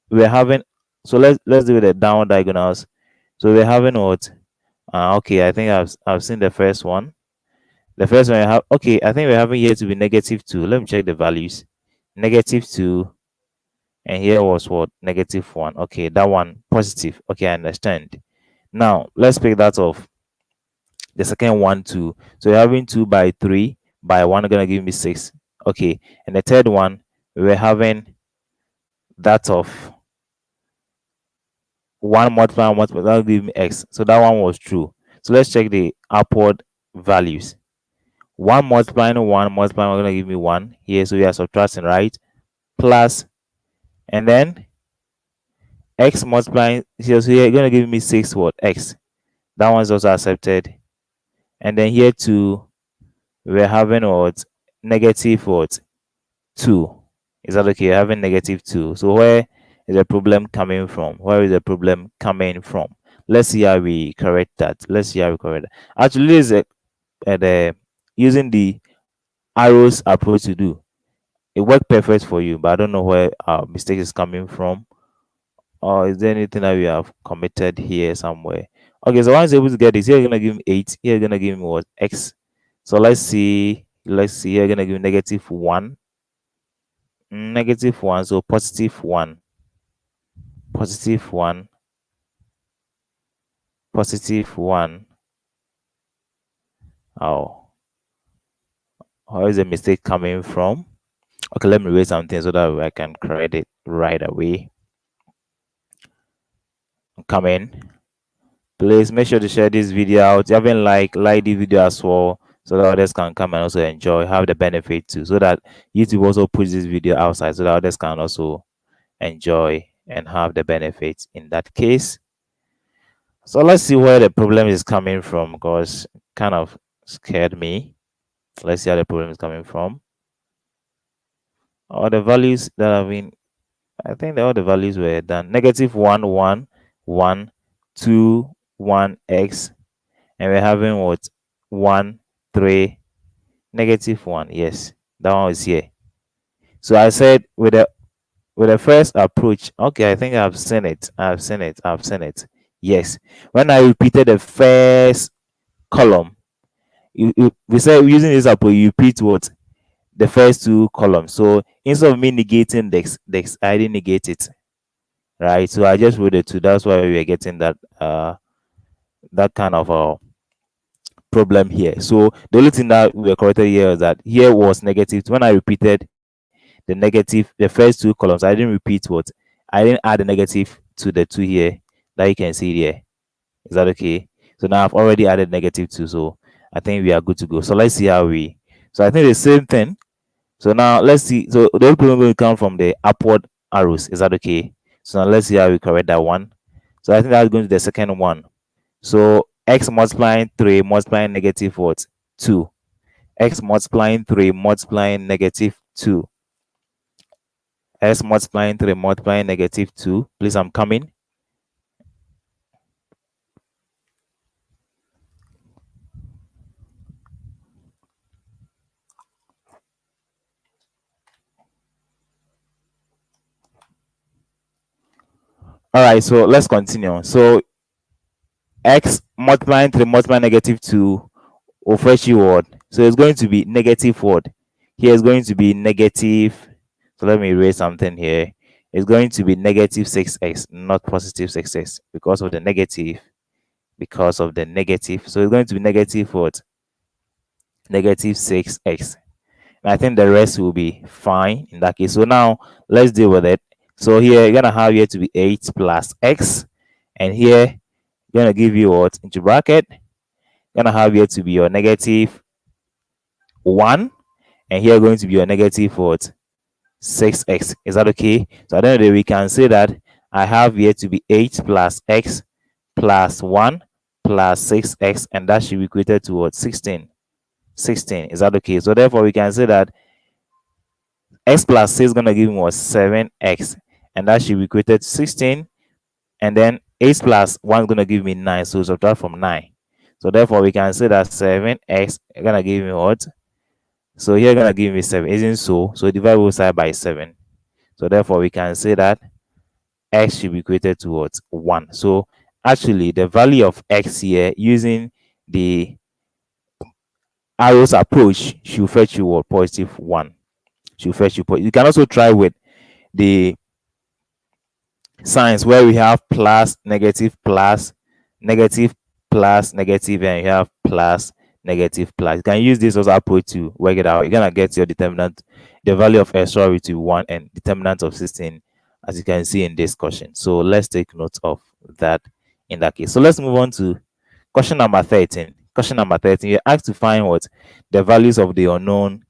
we're having. So let's do the down diagonals. So we're having what? Okay, I think I've seen the first one. The first one I have. Okay, I think we're having here to be negative 2. Let me check the values. Negative 2, and here was what? Negative 1. Okay, that one positive. Okay, I understand. Now let's pick that off. The second one 2. So we're having 2 by 3 by 1 gonna give me 6. Okay, and the third one we're having that of 1 multiply that'll give me x. So that one was true. So let's check the upward values. 1 multiplying 1 multiplying 1 gonna give me 1 here. So we are subtracting, right? Plus, and then x multiplying here. So here gonna give me 6 what? X. That one's also accepted. And then here 2 we're having what? Negative what? 2. Is that okay? We're having negative 2. So where is the problem coming from? Where is the problem coming from? Let's see how we correct that. Let's see how we correct that. Actually, this is the using the arrows approach to do. It worked perfect for you, but I don't know where our mistake is coming from. Or is there anything that we have committed here somewhere? Okay, so once able to get this, here you're gonna give me 8. Here you're gonna give me what? X. So let's see. Let's see. Here you're gonna give me negative 1. Negative 1. So positive 1. Positive 1. Positive 1. Oh, where is the mistake coming from? Okay, let me write something so that I can correct it right away. Come in. Please make sure to share this video out. If you haven't like the video as well, so that others can come and also enjoy, have the benefit too, so that YouTube also puts this video outside so that others can also enjoy and have the benefits in that case. So let's see where the problem is coming from, because it kind of scared me. Let's see how the problem is coming from. All the values that have been, I think all the values were done. Negative 1, 1, 1, 2, 1, x, and we're having what? 1, 3, negative 1. Yes, that one was here. So I said with the first approach, okay, I think I've seen it. I've seen it. Yes, when I repeated the first column, we said using this approach, you repeat what? The first 2 columns. So instead of me negating this, I didn't negate it, right? So I just wrote the 2. That's why we were getting that that kind of problem here. So the only thing that we were corrected here is that here was negative. When I repeated the first 2 columns, I didn't repeat what? I didn't add a negative to the 2 here that you can see here. Is that okay? So now I've already added negative 2, so I think we are good to go. So let's see how we. So I think the same thing. So now let's see. So the only problem will come from the upward arrows. Is that okay? So now let's see how we correct that one. So I think that's going to the second one. So x multiplying 3 multiplying negative what? 2. X multiplying 3 multiplying negative 2. X multiplying 3 multiplying negative 2. Please, I'm coming. All right, so let's continue. So x multiplying 3 multiplying negative 2 will fetch you what? So it's going to be negative what? Here is going to be negative. So let me erase something here. It's going to be negative 6x, not positive 6x, because of the negative. Because of the negative. So it's going to be negative what? Negative 6x. And I think the rest will be fine in that case. So now let's deal with it. So here you're gonna have here to be 8 plus x, and here you're gonna give you what into bracket. You're gonna have here to be your negative 1, and here going to be your negative what? 6x. Is that okay? So at the end of the day, we can say that I have here to be 8 plus x plus 1 plus 6x, and that should be equated to what? 16. 16. Is that okay? So therefore we can say that x plus 6 is going to give me what? 7x, and that should be equated to 16, and then 8 plus 1 is going to give me 9, so subtract from 9. So therefore we can say that 7x is going to give me what? So here going to give me 7, isn't so? So divide both sides by 7. So therefore we can say that x should be equated to what? 1. So actually the value of x here using the arrows approach should fetch you what? Positive 1. Should fetch you. You can also try with the signs where we have plus, negative, negative, plus, negative, and you have plus, negative, plus. You can use this as approach to work it out. You're gonna get your determinant, the value of x to be 1, and determinant of 16, as you can see in this question. So let's take note of that in that case. So let's move on to question number 13. Question number 13, you're asked to find what? The values of the unknown,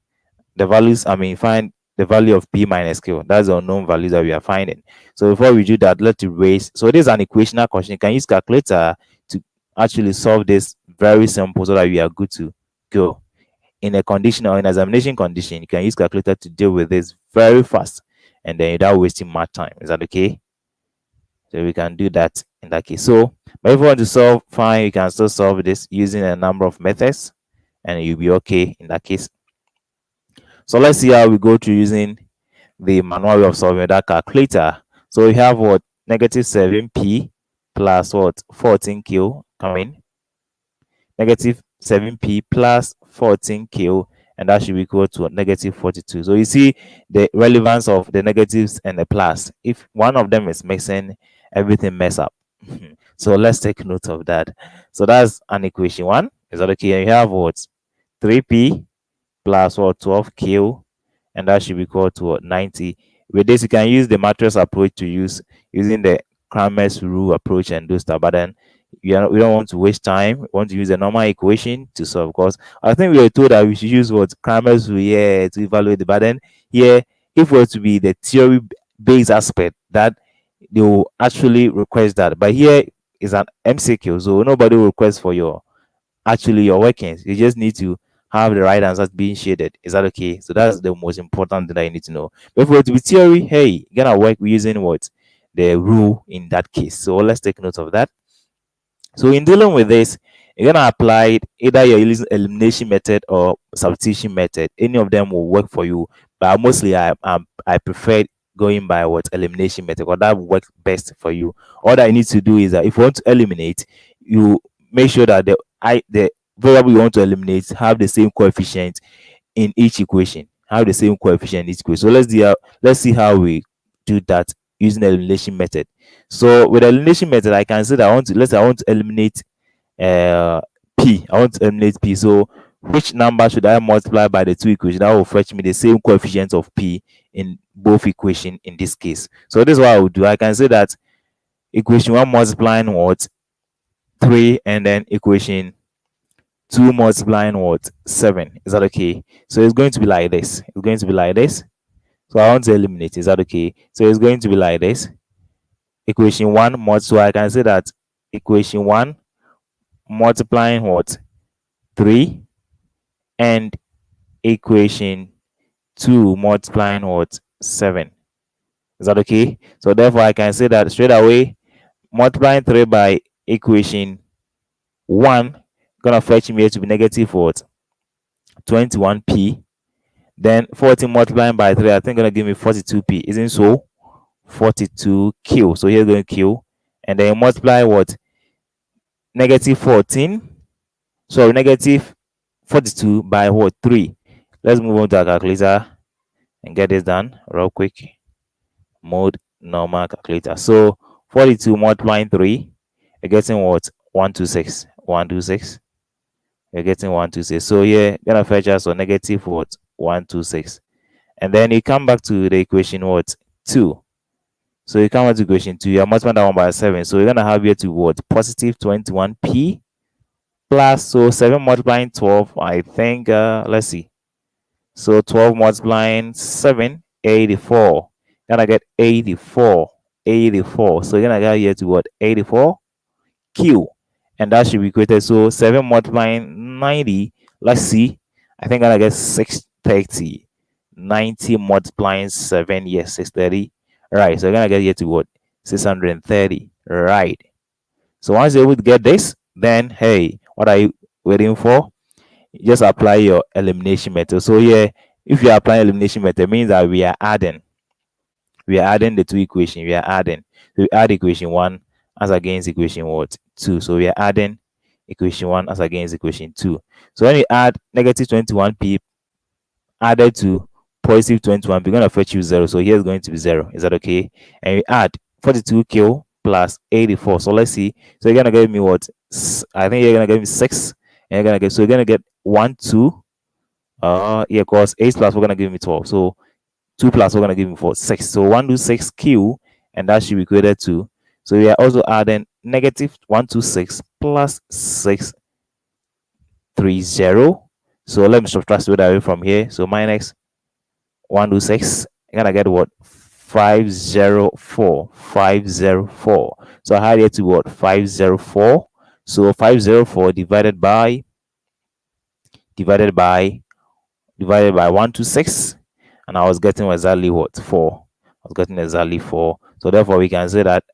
find the value of p minus q. That's the unknown values that we are finding. So before we do that, let's erase. So this is an equational question. You can use calculator to actually solve this. Very simple, so that we are good to go in a condition or in examination condition, you can use calculator to deal with this very fast and then without wasting much time. Is that okay? So we can do that in that case. So, but if you want to solve, fine, you can still solve this using a number of methods and you'll be okay in that case. So let's see how we go through using the manual way of solving that calculator. So we have what? Negative 7p plus what? 14q coming. Negative 7p plus 14q, and that should be equal to negative 42. So you see the relevance of the negatives and the plus. If one of them is missing, everything mess up. So let's take note of that. So that's an equation 1. Is that okay? And you have what? 3p plus what? 12q, and that should be equal to what? 90. With this, you can use the matrix approach to using the Cramer's rule approach and do stuff. But then we don't want to waste time. We want to use a normal equation to solve. Because I think we were told that we should use what? Cramer's rule here to evaluate the. But then here, if it were to be the theory-based aspect, that they will actually request that. But here is an MCQ, so nobody will request for your workings. You just need to have the right answers being shaded. Is that okay? So that's the most important thing that you need to know. But if it were to be theory, hey, you're gonna work using what? The rule in that case. So let's take note of that. So in dealing with this, you're gonna apply either your elimination method or substitution method. Any of them will work for you. But mostly I prefer going by what? Elimination method, because that works best for you. All that you need to do is that if you want to eliminate, you make sure that the variable you want to eliminate have the same coefficient in each equation. Have the same coefficient in each equation. So let's see how we do that using the elimination method. So with the elimination method, I can say that I want to eliminate p. I want to eliminate p. So which number should I multiply by the two equations? That will fetch me the same coefficient of p in both equations in this case. So this is what I will do. I can say that equation 1 multiplying what? 3, and then equation 2 multiplying what? 7. Is that okay? So it's going to be like this. It's going to be like this. So I want to eliminate. Is that okay? So it's going to be like this. Equation 1 so I can say that equation 1 multiplying what? 3, and equation 2 multiplying what? 7. Is that okay? So therefore I can say that straight away, multiplying 3 by equation 1 gonna fetch me here to be negative what? 21p. Then 14 multiplying by 3, I think gonna give me 42p. Isn't so? 42q. So here's going q, and then multiply what? Negative 14. So negative 42 by what? 3. Let's move on to our calculator and get this done real quick. Mode normal calculator. So 42 multiplying 3, you're getting what? 126. 126. You're getting 126. So here, gonna fetch us on negative what? 126. And then you come back to the equation what? 2. So you come back to equation 2, you're multiplying that one by 7. So you're gonna have here to what? Positive 21p plus, so 7 multiplying 12, I think, let's see. So 12 multiplying 7, 84. Gonna get 84. 84. So you're gonna get here to what? 84q. And that should be equated. So 7 multiplying 90. Let's see. I think I'm gonna get 630. 90 multiplying 7. Yes, 630. Right. So you're gonna get here to what? 630. Right. So once you're able to get this, then hey, what are you waiting for? Just apply your elimination method. So here, if you apply elimination method, it means that we are adding the two equations. We are adding. So we add equation 1 as against equation what? 2. So we are adding equation 1 as against equation 2. So when you add negative 21p added to positive 21, we're going to fetch you 0. So here is going to be 0. Is that okay? And you add 42q plus 84. So let's see. So you're going to give me what? I think you're going to give me 6. And you're going to get, so you're going to get 1, 2. Yeah, because 8 plus we're going to give me 12. So 2 plus we're going to give me 4, 6. So 126q, and that should be equated to, so we are also adding negative 126 plus 630. So let me subtract that away from here. So minus 126, you're gonna get what? 504. 504. So I had here to what? 504. So 504 divided by divided by 126, and I was getting exactly what? 4. I was getting exactly 4. So therefore we can say that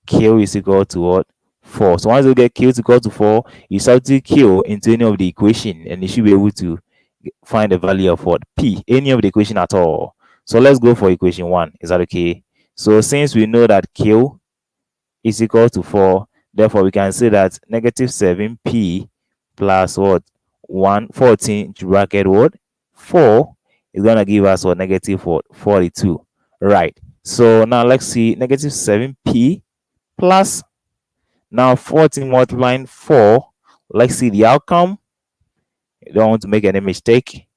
Q is equal to what? 4. So once you get Q is equal to 4, you substitute Q into any of the equation and you should be able to find the value of what? P, any of the equation at all. So let's go for equation 1. Is that okay? So since we know that Q is equal to 4, therefore we can say that negative 7P plus what? 114 bracket what? 4 is going to give us what? Negative what? 42. Right. So now let's see negative 7P plus now 14 multiplying 4. Let's see the outcome. You don't want to make any mistake.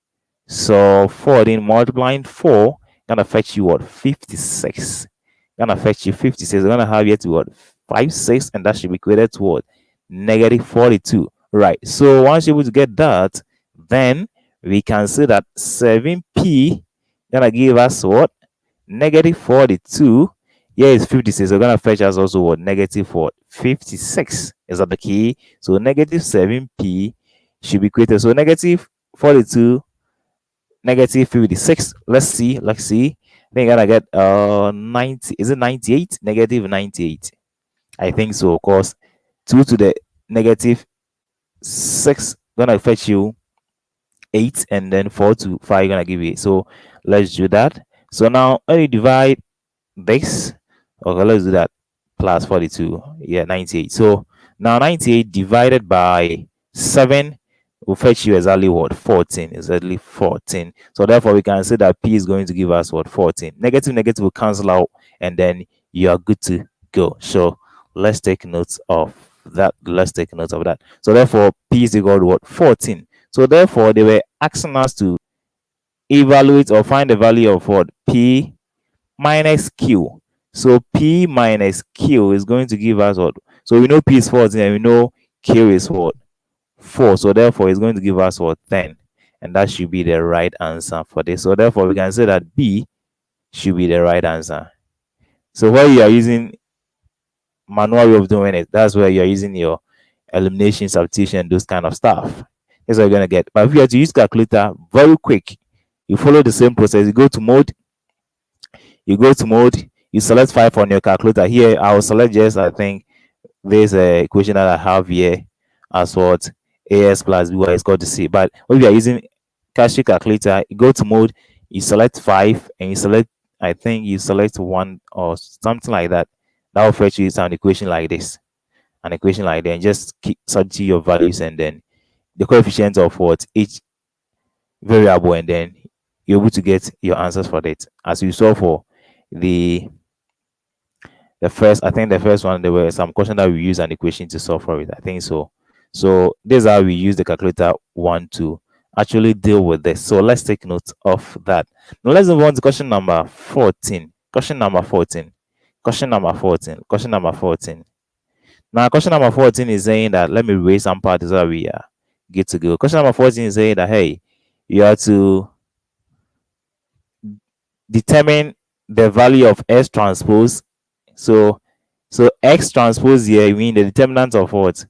So 14 multiplying 4 gonna fetch you what? 56. Gonna fetch you 56. We're gonna have here to what? 56, and that should be equated to what? Negative 42. Right. So once you're able to get that, then we can see that 7p gonna give us what? Negative 42. Here is 56. We're gonna fetch us also what? Negative what? 56. Is that the key? So negative 7p should be equated. So negative 42 negative 56. Let's see. I think I gotta get 90. Is it 98? Negative 98. I think so. Of course, 2 to the negative 6 gonna fetch you 8, and then 4 to 5 gonna give you 8. So let's do that. So now when you divide this, okay, let's do that. Plus 42. Yeah, 98. So now 98 divided by 7 will fetch you exactly what? 14. Exactly 14. So therefore we can say that P is going to give us what? 14. Negative negative will cancel out, and then you are good to go. So let's take notes of that. So therefore P is equal to what? 14. So therefore they were asking us to evaluate or find the value of what? P minus Q. So P minus Q is going to give us what? So we know P is 14 and we know Q is what? 4. So therefore it's going to give us what? 10. And that should be the right answer for this. So therefore we can say that B should be the right answer. So where you are using manual way of doing it, that's where you're using your elimination, substitution, those kind of stuff. That's what you're gonna get. But if you have to use calculator, very quick, you follow the same process. You go to mode, you select 5 on your calculator. Here I will select just, I think, this equation that I have here as what? AS plus BY is equal to C. But when you are using cashier calculator, you go to mode, you select 5, and you select, I think you select 1 or something like that. That will fetch you an equation like this. An equation like that, and just keep substitute your values and then the coefficient of what? Each variable, and then you're able to get your answers for that. As you saw for the first, I think the first one, there were some questions that we use an equation to solve for it. I think so. So this is how we use the calculator one to actually deal with this. So let's take note of that. Now let's move on to question number 14. Question number 14. Now question number 14 is saying that, let me erase some parts so we are good to go. Question number 14 is saying that, hey, you have to determine the value of S transpose. So X transpose here, you mean the determinant of what?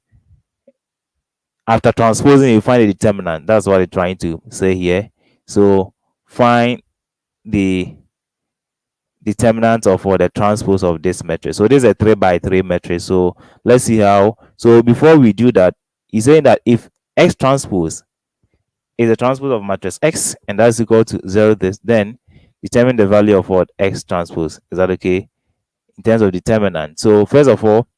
After transposing, you find the determinant. That's what they're trying to say here. So find the determinant of what? The transpose of this matrix. So this is a 3 by 3 matrix. So let's see how. So before we do that, he's saying that if X transpose is a transpose of matrix X, and that's equal to 0, this, then determine the value of what? X transpose. Is that okay? In terms of determinant. So first of all,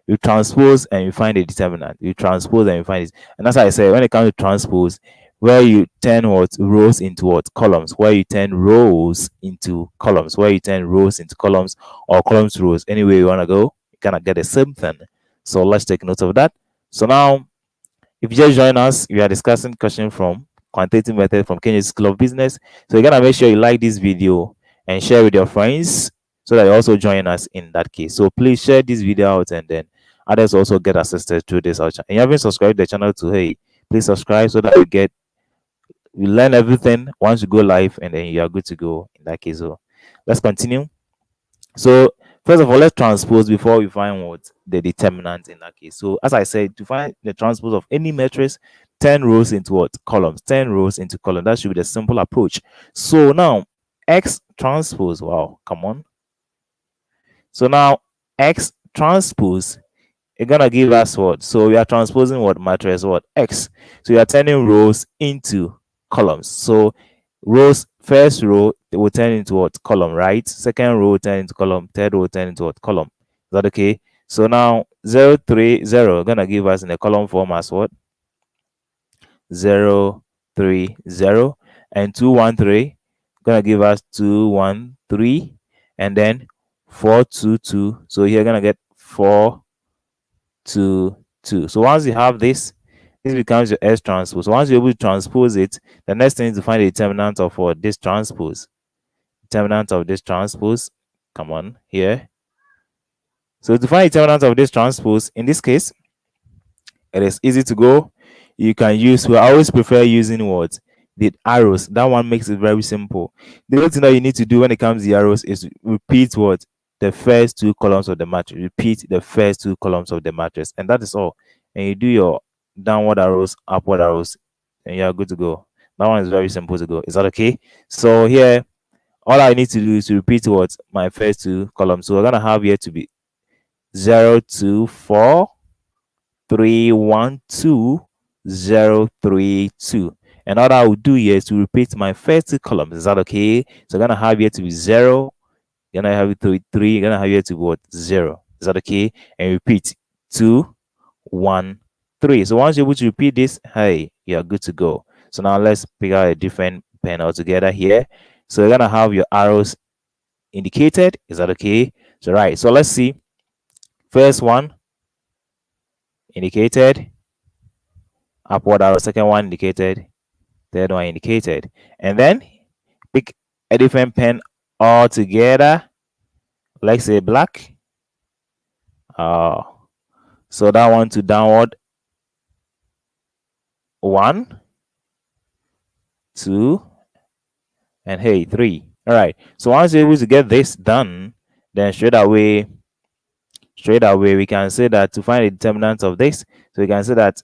you transpose and you find a determinant. You transpose and you find it. And that's why I say when it comes to transpose, where you turn what? Rows into what? Columns. Where you turn rows into columns. Or columns to rows. Anyway you want to go, you cannot get the same thing. So let's take note of that. So now, if you just join us, we are discussing question from Quantitative Method from Kenya School of Business. So you gotta make sure you like this video and share with your friends so that you also join us in that case. So please share this video out, and then others also get assisted through this channel. And you haven't subscribed to the channel to, hey, please subscribe so that you learn everything once you go live, and then you are good to go in that case. So let's continue. So first of all, let's transpose before we find what? The determinant in that case. So as I said, to find the transpose of any matrix, 10 rows into what? Columns. 10 rows into columns. That should be the simple approach. So now X transpose, wow, come on. So now X transpose it's gonna give us what? So we are transposing what? Matrix what? X. So we are turning rows into columns. So rows, first row it will turn into what? Column, right? Second row will turn into column, third row will turn into what? Column. Is that okay? So now 0, 3, 0 gonna give us in the column form as what? 0, 3, 0, and 2, 1, 3 gonna give us 2, 1, 3, and then 4, 2, 2. So here gonna get 4, 2, 2. So once you have this becomes your S transpose. So once you're able to transpose it, the next thing is to find the determinant of what? This transpose. Determinant of this transpose. Come on, here. So to find the determinant of this transpose, in this case, it is easy to go. You can use, we always prefer using what? The arrows. That one makes it very simple. The only thing that you need to do when it comes to the arrows is repeat what? The first two columns of the matrix. Repeat the first two columns of the matrix. And that is all. And you do your downward arrows, upward arrows, and you're good to go. That one is very simple to go. Is that okay? So here, all I need to do is to repeat what? My first two columns. So we're going to have here to be 0, 2, 4, 3, 1, 2, 0, 3, 2. And all I will do here is to repeat my first two columns. Is that okay? So I'm going to have here to be 0. You're going to have it to be 3. You're going to have here to be what? 0. Is that okay? And repeat 2, 1, 3. So once you're able to repeat this, hey, you're good to go. So now let's pick out a different pen altogether here. So you're going to have your arrows indicated. Is that okay? So right. So let's see. First one indicated. Upward arrow. Second one indicated. Third one indicated. And then pick a different pen altogether. Let's say black. So that one to downward. 1, 2, and hey, 3. All right. So once you're able to get this done, then straight away we can say that to find the determinant of this. So we can say that,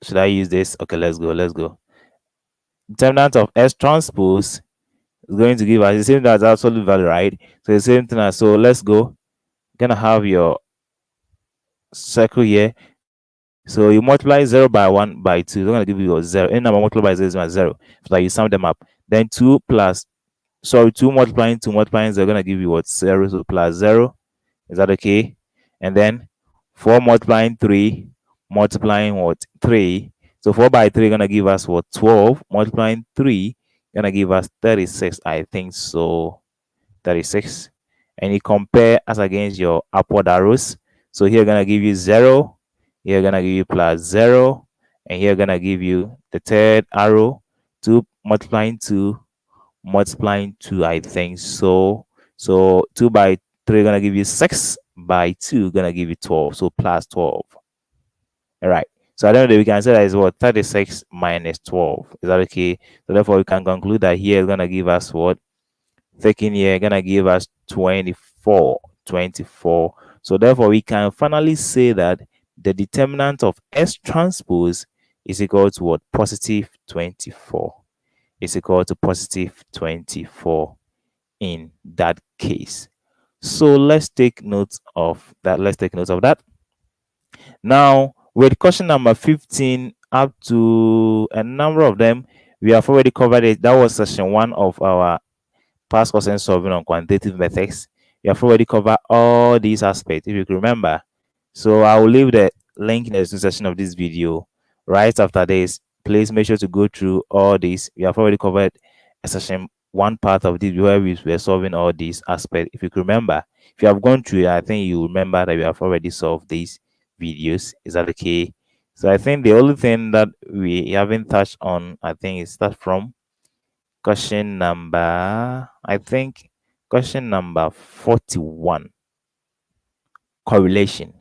should I use this? Okay, let's go. Determinant of S transpose is going to give us the same thing as absolute value, right? So the same thing as, so let's go. Gonna have your circle here. So you multiply 0 by 1 by 2. It's going to give you a 0. Any number multiplied by 0 is my 0. So you sum them up. Then 2 multiplying 2 multiplying 0 going to give you what? 0. So plus 0. Is that okay? And then 4 multiplying 3 multiplying what? 3. So 4 by 3 going to give us what? 12. Multiplying 3 going to give us 36. I think so. 36. And you compare as against your upward arrows. So here going to give you 0. Here gonna give you plus 0, and here gonna give you the third arrow, 2 multiplying 2 I think so. So 2 by 3 gonna give you 6, by 2 gonna give you 12, so plus 12. All right, so I don't know, we can say that is what? 36 minus 12. Is that okay? So therefore we can conclude that here is gonna give us what? Taking here gonna give us 24. So therefore we can finally say that the determinant of S transpose is equal to what? Positive 24. Is equal to positive 24 in that case. So let's take note of that. Now, with question number 15 up to a number of them, we have already covered it. That was session 1 of our past question solving on quantitative methods. We have already covered all these aspects, if you can remember. So I will leave the link in the description of this video right after this. Please make sure to go through all these. We have already covered a session 1 part of this where we were solving all these aspects. If you can remember, if you have gone through it, I think you remember that we have already solved these videos. Is that okay? So I think the only thing that we haven't touched on, I think, is that from question number, question number 41. Correlation.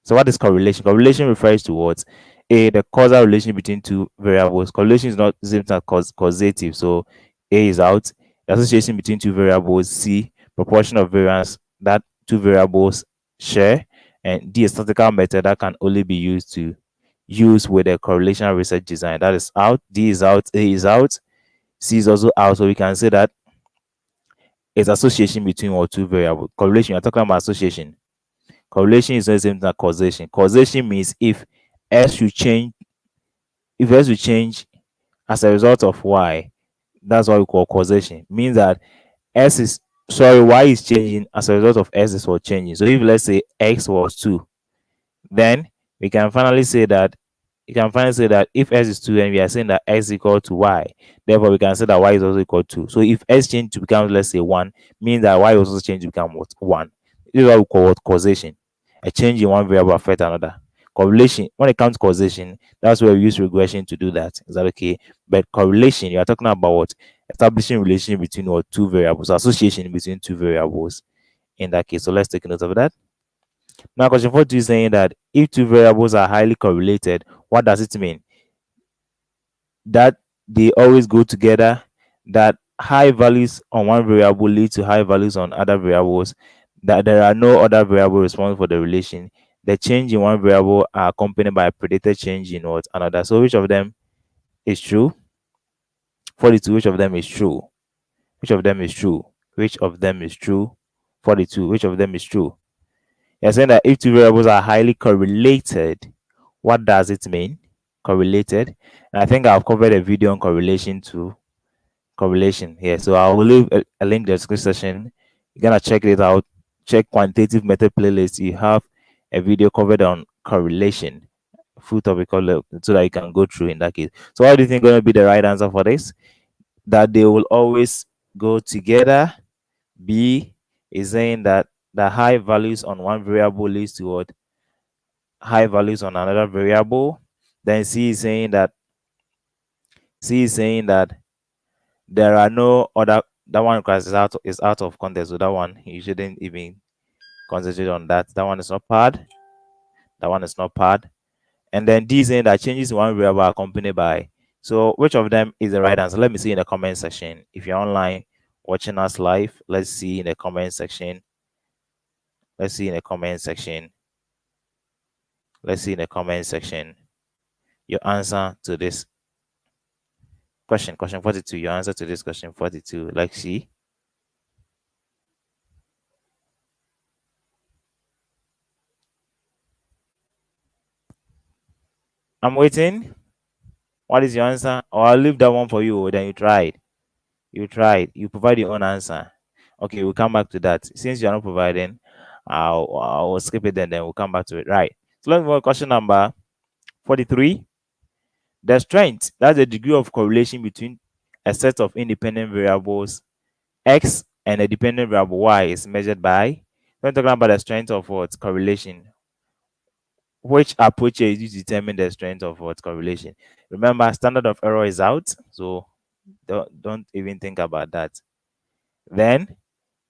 So what is correlation? Correlation refers to what? The causal relation between two variables. Correlation is not the same as causative. So A is out. The association between two variables. C, proportion of variance that two variables share. And D, a statistical method that can only be used to used with a correlational research design. That is out, D is out, A is out, C is also out. So we can say that it's association between or two variables. Correlation, you're talking about association. Correlation is the same thing as causation. Causation means if S should change, if S should change as a result of Y, that's what we call causation. Means that S is sorry, Y is changing as a result of S is what changing. So if let's say X was 2, then we can finally say that if S is 2 and we are saying that X is equal to Y, therefore we can say that Y is also equal to. So if S change to become, let's say, 1, means that Y also change to become what? 1. This is what we call what? Causation. A change in one variable affect another. Correlation, when it comes to causation, that's where we use regression to do that. Is that okay? But correlation, you are talking about what? Establishing relation between what? Two variables, association between two variables in that case. So let's take note of that. Now, question 42 is saying that if two variables are highly correlated, what does it mean? That they always go together, that high values on one variable lead to high values on other variables, that there are no other variables responsible for the relation, the change in one variable are accompanied by a predicted change in what another. So which of them is true? 42, which of them is true? Which of them is true? Which of them is true? 42, which of them is true? You're saying that if two variables are highly correlated, what does it mean? Correlated. And I think I've covered a video on correlation to correlation here. So I will leave a link in the description section. You're gonna check it out. Check quantitative method playlist. You have a video covered on correlation, full topic, so that you can go through in that case. So what do you think is going to be the right answer for this? That they will always go together. B is saying that the high values on one variable leads to what? High values on another variable. Then C is saying that there are no other. That one is out of context. So that one you shouldn't even concentrate on that. That one is not paired. That one is not paired. And then D is saying that changes in one variable are accompanied by. So which of them is the right answer? Let me see in the comment section. If you're online watching us live, let's see in the comment section. Let's see in the comment section. Let's see in the comment section your answer to this question. Question 42. Your answer to this question 42. Let's see. I'm waiting. What is your answer? Or I'll leave that one for you. Then you tried. You tried. You provide your own answer. Okay, we'll come back to that. Since you're not providing, I'll skip it, then we'll come back to it. Right. So let's move on to question number 43. The strength, that's the degree of correlation between a set of independent variables X and a dependent variable Y is measured by. When talking about the strength of what? Correlation. Which approach is used to determine the strength of what? Correlation. Remember, standard of error is out, so don't even think about that. Then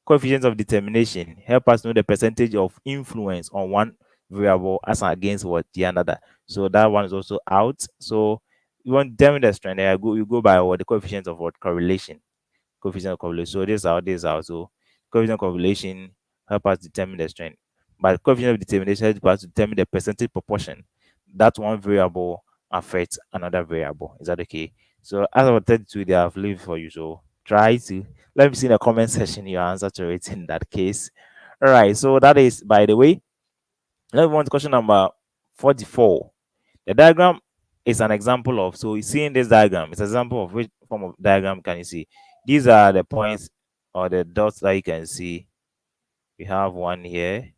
coefficients of determination help us know the percentage of influence on one variable as against what the another. So that one is also out. So you want to determine the strength, you go by what the coefficients of what? Correlation. Coefficient of correlation. So this is out. So coefficient of correlation help us determine the strength. But coefficient of determination helps us to determine the percentage proportion that one variable affects another variable. Is that okay? So as of 32, they have leave for you. So try to let me see in the comment section your answer to it in that case. All right. So that is, by the way, let's move on to question number 44. The diagram is an example of, so you see in this diagram, it's an example of which form of diagram can you see? These are the points or the dots that you can see. We have one here.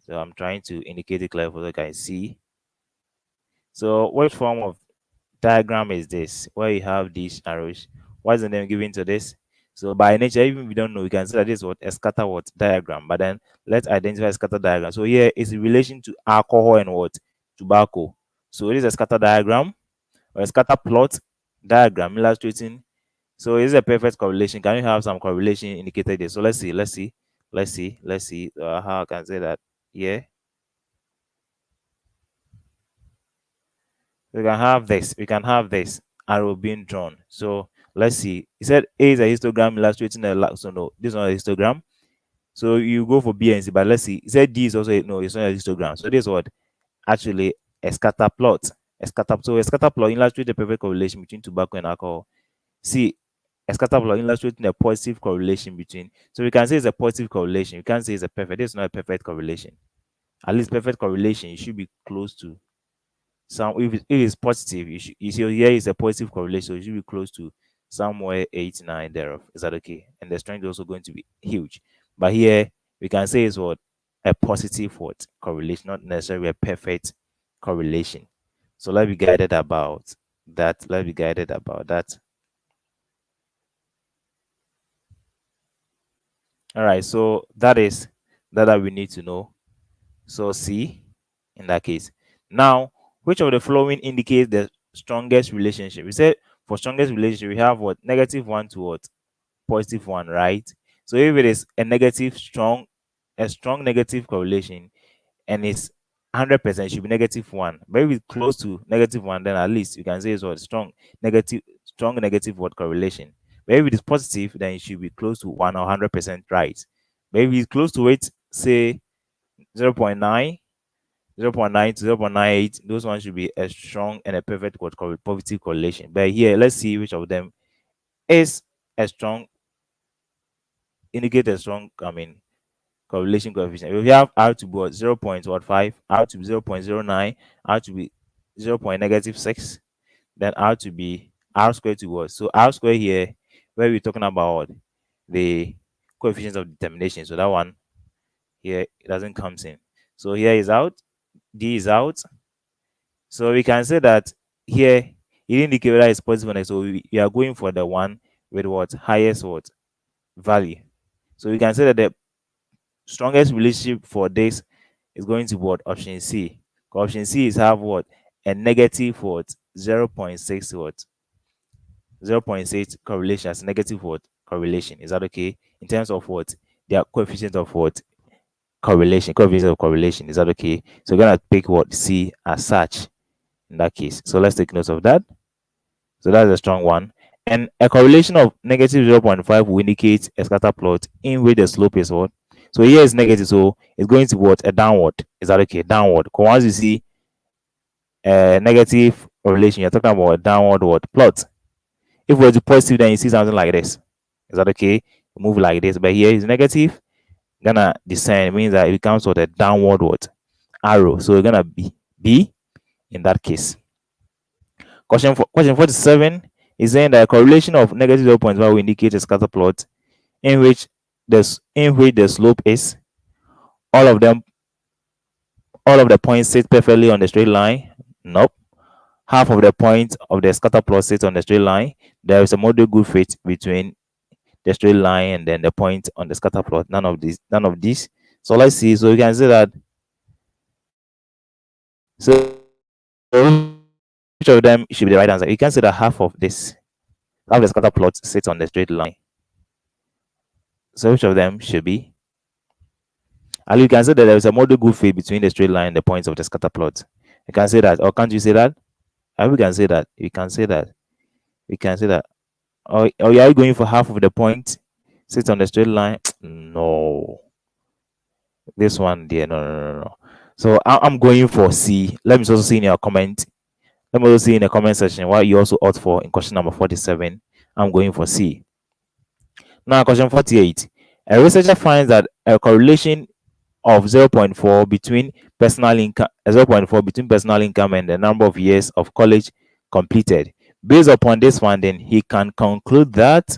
So I'm trying to indicate it clearly so you can see. So which form of diagram is this? Where you have these arrows. What is the name given to this? So by nature, even if we don't know, we can say that this is what a scatter what diagram. But then let's identify a scatter diagram. So here is in relation to alcohol and what? Tobacco. So it is a scatter diagram or a scatter plot diagram illustrating. So is a perfect correlation. Can you have some correlation indicated there? So let's see. How I can say that. Yeah. We can have this arrow being drawn. So let's see. He said A is a histogram illustrating a so no, this is not a histogram. So you go for B and C, but let's see. He said D is also no, it's not a histogram. So this is what actually a scatter plot. So a scatter plot illustrates the perfect correlation between tobacco and alcohol. See, a scatter plot illustrating a positive correlation between. So we can say it's a positive correlation. You can't say it's a perfect. It's not a perfect correlation. At least perfect correlation, you should be close to some. If it's positive, you see here is a positive correlation. So you should be close to somewhere 8, 9 thereof. Is that okay? And the strength is also going to be huge. But here we can say it's what a positive what correlation, not necessarily a perfect correlation. So let's be guided about that. Let's be guided about that. All right. So that we need to know. So C in that case. Now, which of the following indicates the strongest relationship? We said for strongest relationship, we have what -1 to what +1, right? So if it is a strong negative correlation and it's 100%, should be -1. But if it's close to -1, then at least you can say it's what strong negative what correlation. But if it is positive, then it should be close to 1 or 100% right. But if it's close to it, say 0.9, 0.9 to 0.98, those ones should be a strong and a perfect positive correlation. But here, let's see which of them is a strong, indicate a strong, correlation coefficient. If you have R to be 0.5, R to be 0.09, R to be 0.6, then R to be R squared to what? So R squared here, where we're talking about the coefficients of determination. So that one here, it doesn't come in. So here is out, D is out. So we can say that here it indicates whether it's positive or negative. So we are going for the one with what highest what value. So we can say that the strongest relationship for this is going to what option C. Option C is have what a negative what 0.6 what 0.6 correlation as negative what correlation. Is that okay? In terms of what their coefficient of what coefficient of correlation. Is that okay? So we're gonna pick what C as such in that case. So let's take note of that. So that's a strong one. And a correlation of -0.5 will indicate a scatter plot in which the slope is what? So here is negative, so it's going to what? A downward. Is that okay? Downward. Because once you see a negative correlation, you're talking about a downward what? Plot. If we're to positive, then you see something like this. Is that okay? Move like this. But here is negative, gonna descend. It means that it becomes what a downward what? Arrow. So we're gonna be B in that case. Question 47 is saying that a correlation of -0.5 will indicate a scatter plot in which the slope is all of the points sit perfectly on the straight line. Nope. Half of the points of the scatter plot sits on the straight line. There is a moderate good fit between the straight line and then the point on the scatter plot. None of these. So let's see. So you can see that. So which of them should be the right answer? You can see that half of the scatter plot sits on the straight line. So which of them should be? And you can say that there is a moderate good fit between the straight line and the points of the scatter plot. You can say that, or can't you say that? And we can say that. You can say that. We can say that. Or are you going for half of the point sits on the straight line? No. This one there, no. So I'm going for C. Let me also see in your comment. Let me also see in the comment section what you also opt for in question number 47. I'm going for C. Now, question 48. A researcher finds that a correlation of 0.4 between personal income 0.4 between personal income and the number of years of college completed. Based upon this finding, he can conclude that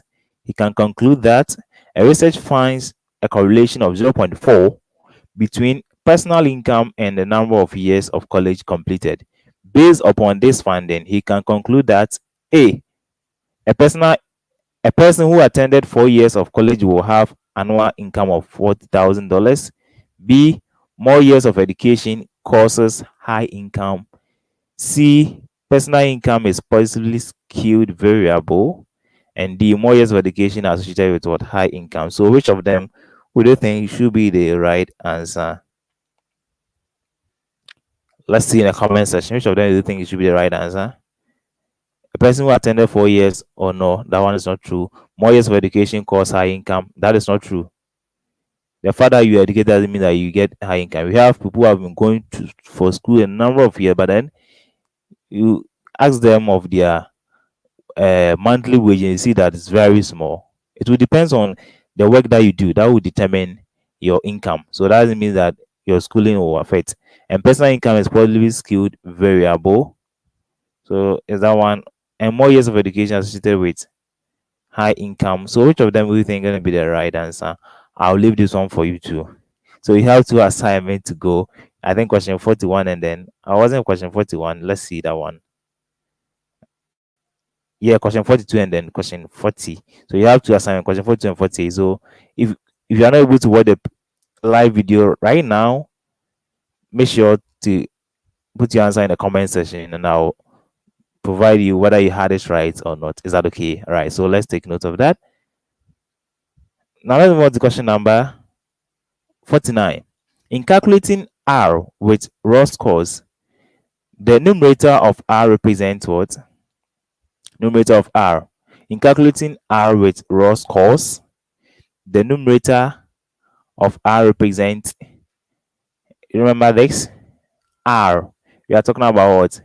a research finds a correlation of 0.4 between personal income and the number of years of college completed. Based upon this finding, he can conclude that a person who attended 4 years of college will have annual income of $40,000. B, more years of education causes high income. C, personal income is positively skewed variable. And D, more years of education associated with what? High income. So which of them would you think should be the right answer? Let's see in the comment section. Which of them do you think should be the right answer? A person who attended 4 years or no, that one is not true. More years of education cause high income. That is not true. The father you educate doesn't mean that you get high income. We have people who have been going to for school a number of years, but then you ask them of their monthly wage and you see that it's very small. It will depends on the work that you do. That will determine your income. So that doesn't mean that your schooling will affect. And personal income is probably skilled variable. So is that one? And more years of education associated with high income. So which of them will you think is going to be the right answer? I'll leave this one for you too. So you have two assignments to go. I think question 41 and then I wasn't question 41. Let's see that one. Yeah, question 42 and then question 40. So you have to assign question 42 and 40. So if you are not able to watch the live video right now, make sure to put your answer in the comment section and I'll provide you whether you had it right or not. Is that okay? All right. So let's take note of that. Now let's move on to question number 49. In calculating R with raw scores, the numerator of R represents what? Numerator of R. In calculating R with raw scores, the numerator of R represents, remember this? R. We are talking about what?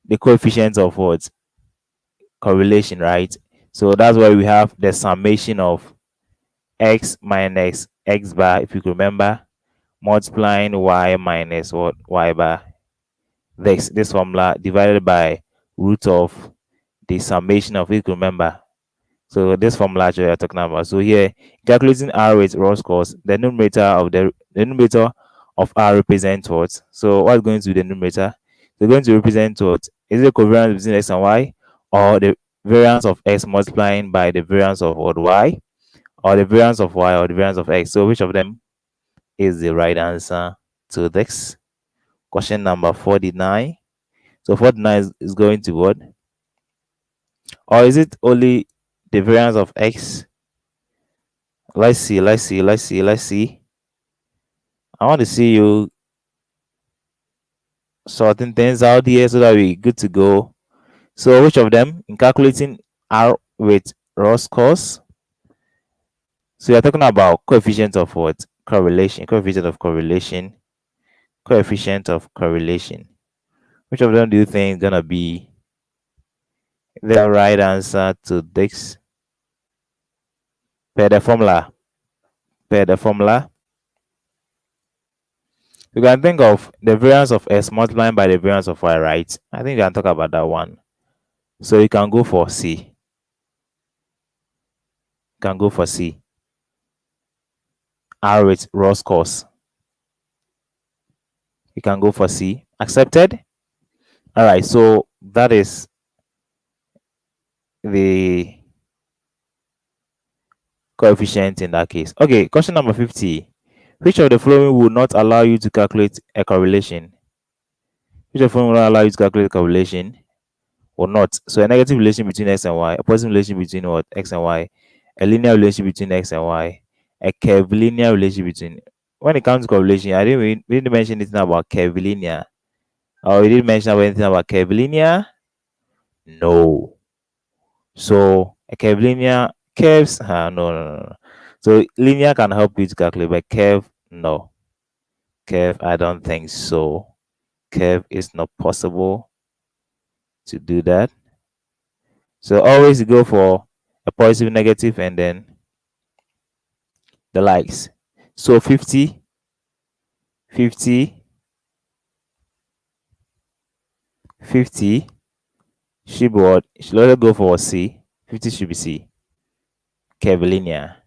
The coefficient of what? Correlation, right? So that's why we have the summation of x minus x bar, if you can remember, multiplying y minus what? Y bar. This formula divided by root of the summation of, if you can remember. So this formula actually we are talking about. So here, calculating R with raw scores, the numerator of R represents what? So what's going to be the numerator? They're going to represent what? Is it the covariance between x and y, or the variance of x multiplying by the variance of what, y, or the variance of y or the variance of x? So which of them is the right answer to this? Question number 49. So 49 is going to what? Or is it only the variance of x? Let's see. I want to see you sorting things out here so that we're good to go. So which of them in calculating R with raw scores? So you're talking about coefficient of what? Correlation. Coefficient of correlation. Which of them do you think is gonna be the right answer to this? Per the formula. You can think of the variance of s multiplying by the variance of y, right? I think you can talk about that one. So you can go for C. R with raw scores. You can go for C. Accepted? All right. So that is the coefficient in that case. Okay. Question number 50. Which of the following will not allow you to calculate a correlation? Which of the following will not allow you to calculate a correlation or not? So a negative relation between x and y, a positive relation between what? X and y, a linear relation between x and y, a curvilinear relation between. When it comes to correlation, we didn't mention anything about curvilinear. Or we didn't mention anything about curvilinear? No. So a curvilinear curves, no. So linear can help you to calculate, but curve, no. Curve, I don't think so. Curve is not possible to do that. So always go for a positive, negative, and then the likes. So 50 should be what? Should also go for C. 50 should be C. Curvilinear.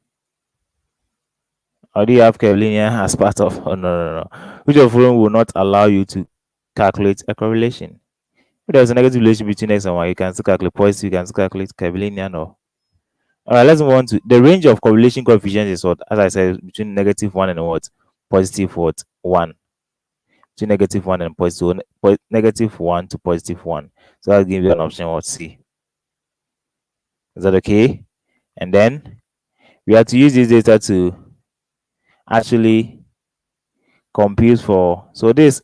Or do you have curvilinear as part of? Oh, no. Which of them will not allow you to calculate a correlation? If there's a negative relation between x and y, you can still calculate positive, you can still calculate curvilinear, no. All right, let's move on to the range of correlation coefficients is what? As I said, between -1 and what? Positive what? 1. Between -1 and positive, -1 to +1. So I'll give you an option what? C. Is that okay? And then we have to use this data to actually compute for. So this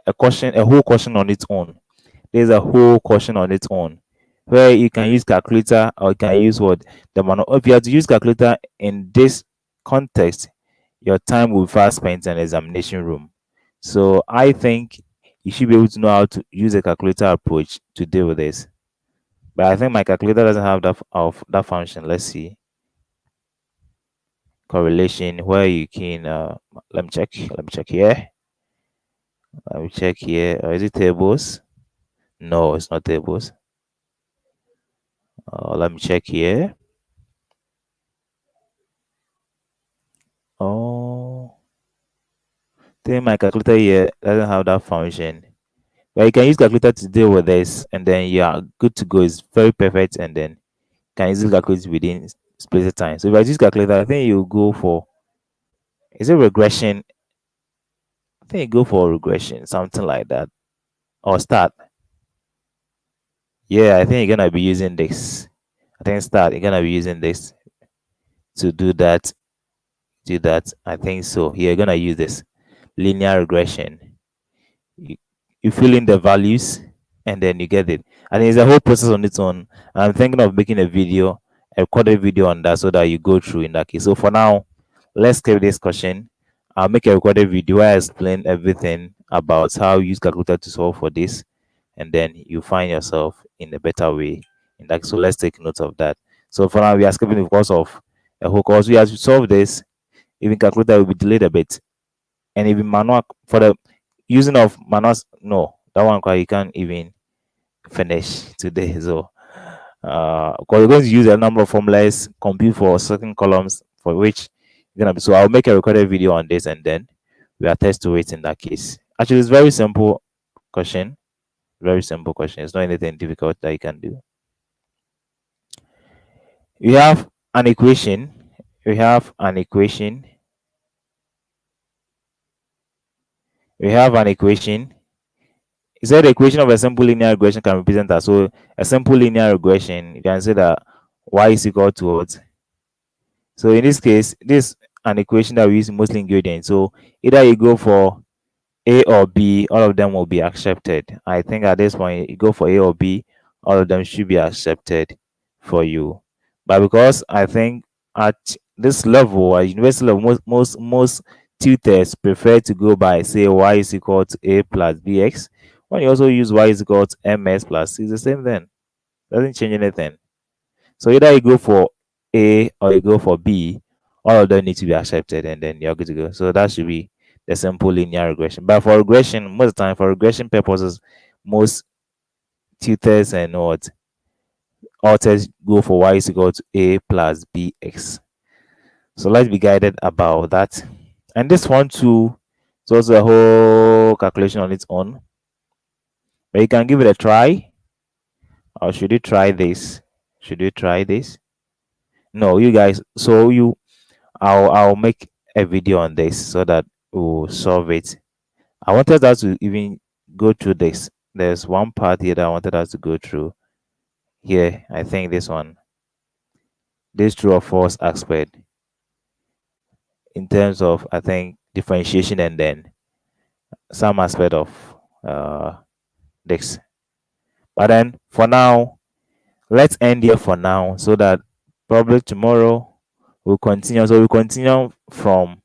a whole question on its own. There's a whole question on its own where you can use calculator or you can use what? The manual. If you have to use calculator in this context, your time will be fast spent in an examination room. So I think you should be able to know how to use a calculator approach to deal with this. But I think my calculator doesn't have that function. Let's see. Correlation where you can let me check. Let me check here. Let me check here. Is it tables? No, it's not tables. Let me check here. Oh, I think my calculator here doesn't have that function. But you can use calculator to deal with this, and then you are good to go. It's very perfect, and then can easily calculate within space of time. So if I use calculator, I think you go for, is it regression? I think you go for regression, something like that, or start. Yeah, I think you're gonna be using this. I think start. You're gonna be using this to do that. Do that. I think so. You're gonna use this linear regression. you, you fill in the values and then you get it, and it's a whole process on its own. I'm thinking of making a video, a recorded video on that, so that you go through in that case. So for now, let's skip this question. I'll make a recorded video where I explain everything about how you use calculator to solve for this, and then you find yourself in a better way in that. So let's take note of that. So for now, we are skipping because of a whole course. We have to solve this. Even calculator will be delayed a bit, and even manual for the using of manuals, no, that one you can't even finish today. So because we're going to use a number of formulas, compute for certain columns for which you're gonna be. So I'll make a recorded video on this, and then we attest to it in that case. Actually, it's very simple question. Very simple question. It's not anything difficult that you can do. We have an equation. We have an equation. We have an equation. It said the equation of a simple linear regression can represent as, so a simple linear regression, you can say that y is equal to what? So in this case, this is an equation that we use mostly in gradient. So either you go for A or B, all of them will be accepted. I think at this point, you go for A or B, all of them should be accepted for you. But because I think at this level, at university level, most tutors prefer to go by, say, y is equal to A plus bx. When you also use y is equal to ms plus c, it's the same then. Doesn't change anything. So either you go for A or you go for B, all of them need to be accepted, and then you're good to go. So that should be the simple linear regression. But for regression, most of the time, for regression purposes, most tutors and what authors go for y is equal to A plus bx. So let's be guided about that. And this one too, it's also a whole calculation on its own. But you can give it a try. Or should you try this? Should you try this? No, you guys. So I'll make a video on this so that we'll solve it. I wanted us to even go through this. There's one part here that I wanted us to go through. Here, I think this one. This true or false aspect in terms of, I think, differentiation and then some aspect of this. But then for now, let's end here for now so that probably tomorrow we'll continue. So we continue from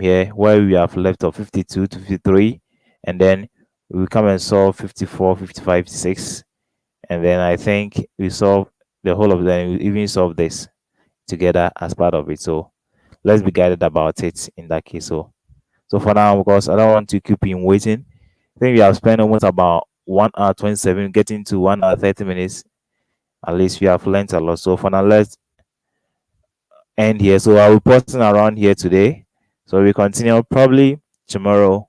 here where we have left of 52 to 53, and then we come and solve 54, 55, 56, and then I think we solve the whole of them. We even solve this together as part of it. So let's be guided about it in that case. So for now, because I don't want to keep him waiting, I think we have spent almost about 1 hour 27, getting to 1 hour 30 minutes. At least we have learned a lot. So for now, let's end here. So I will post around here today. So we continue probably tomorrow.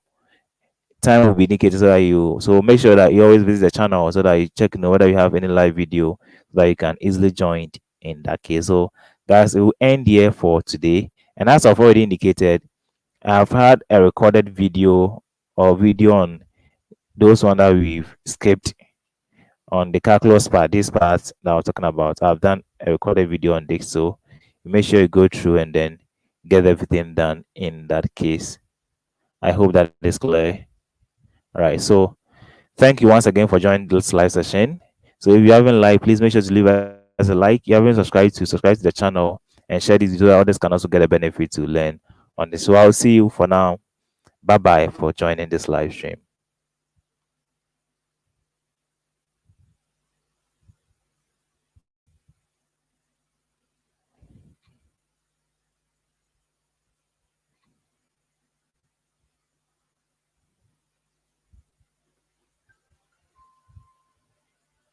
Time will be indicated so that so make sure that you always visit the channel so that you check whether you have any live video so that you can easily join in that case. So guys, it will end here for today. And as I've already indicated, I've had a recorded video on those one that we've skipped on the calculus part, this part that I was talking about. I've done a recorded video on this, so make sure you go through and then get everything done in that case. I hope that is clear. All right, so thank you once again for joining this live session. So if you haven't liked, please make sure to leave us a like. If you haven't subscribed to the channel, and and share this so that others can also get a benefit to learn on this. So I'll see you for now. Bye bye for joining this live stream.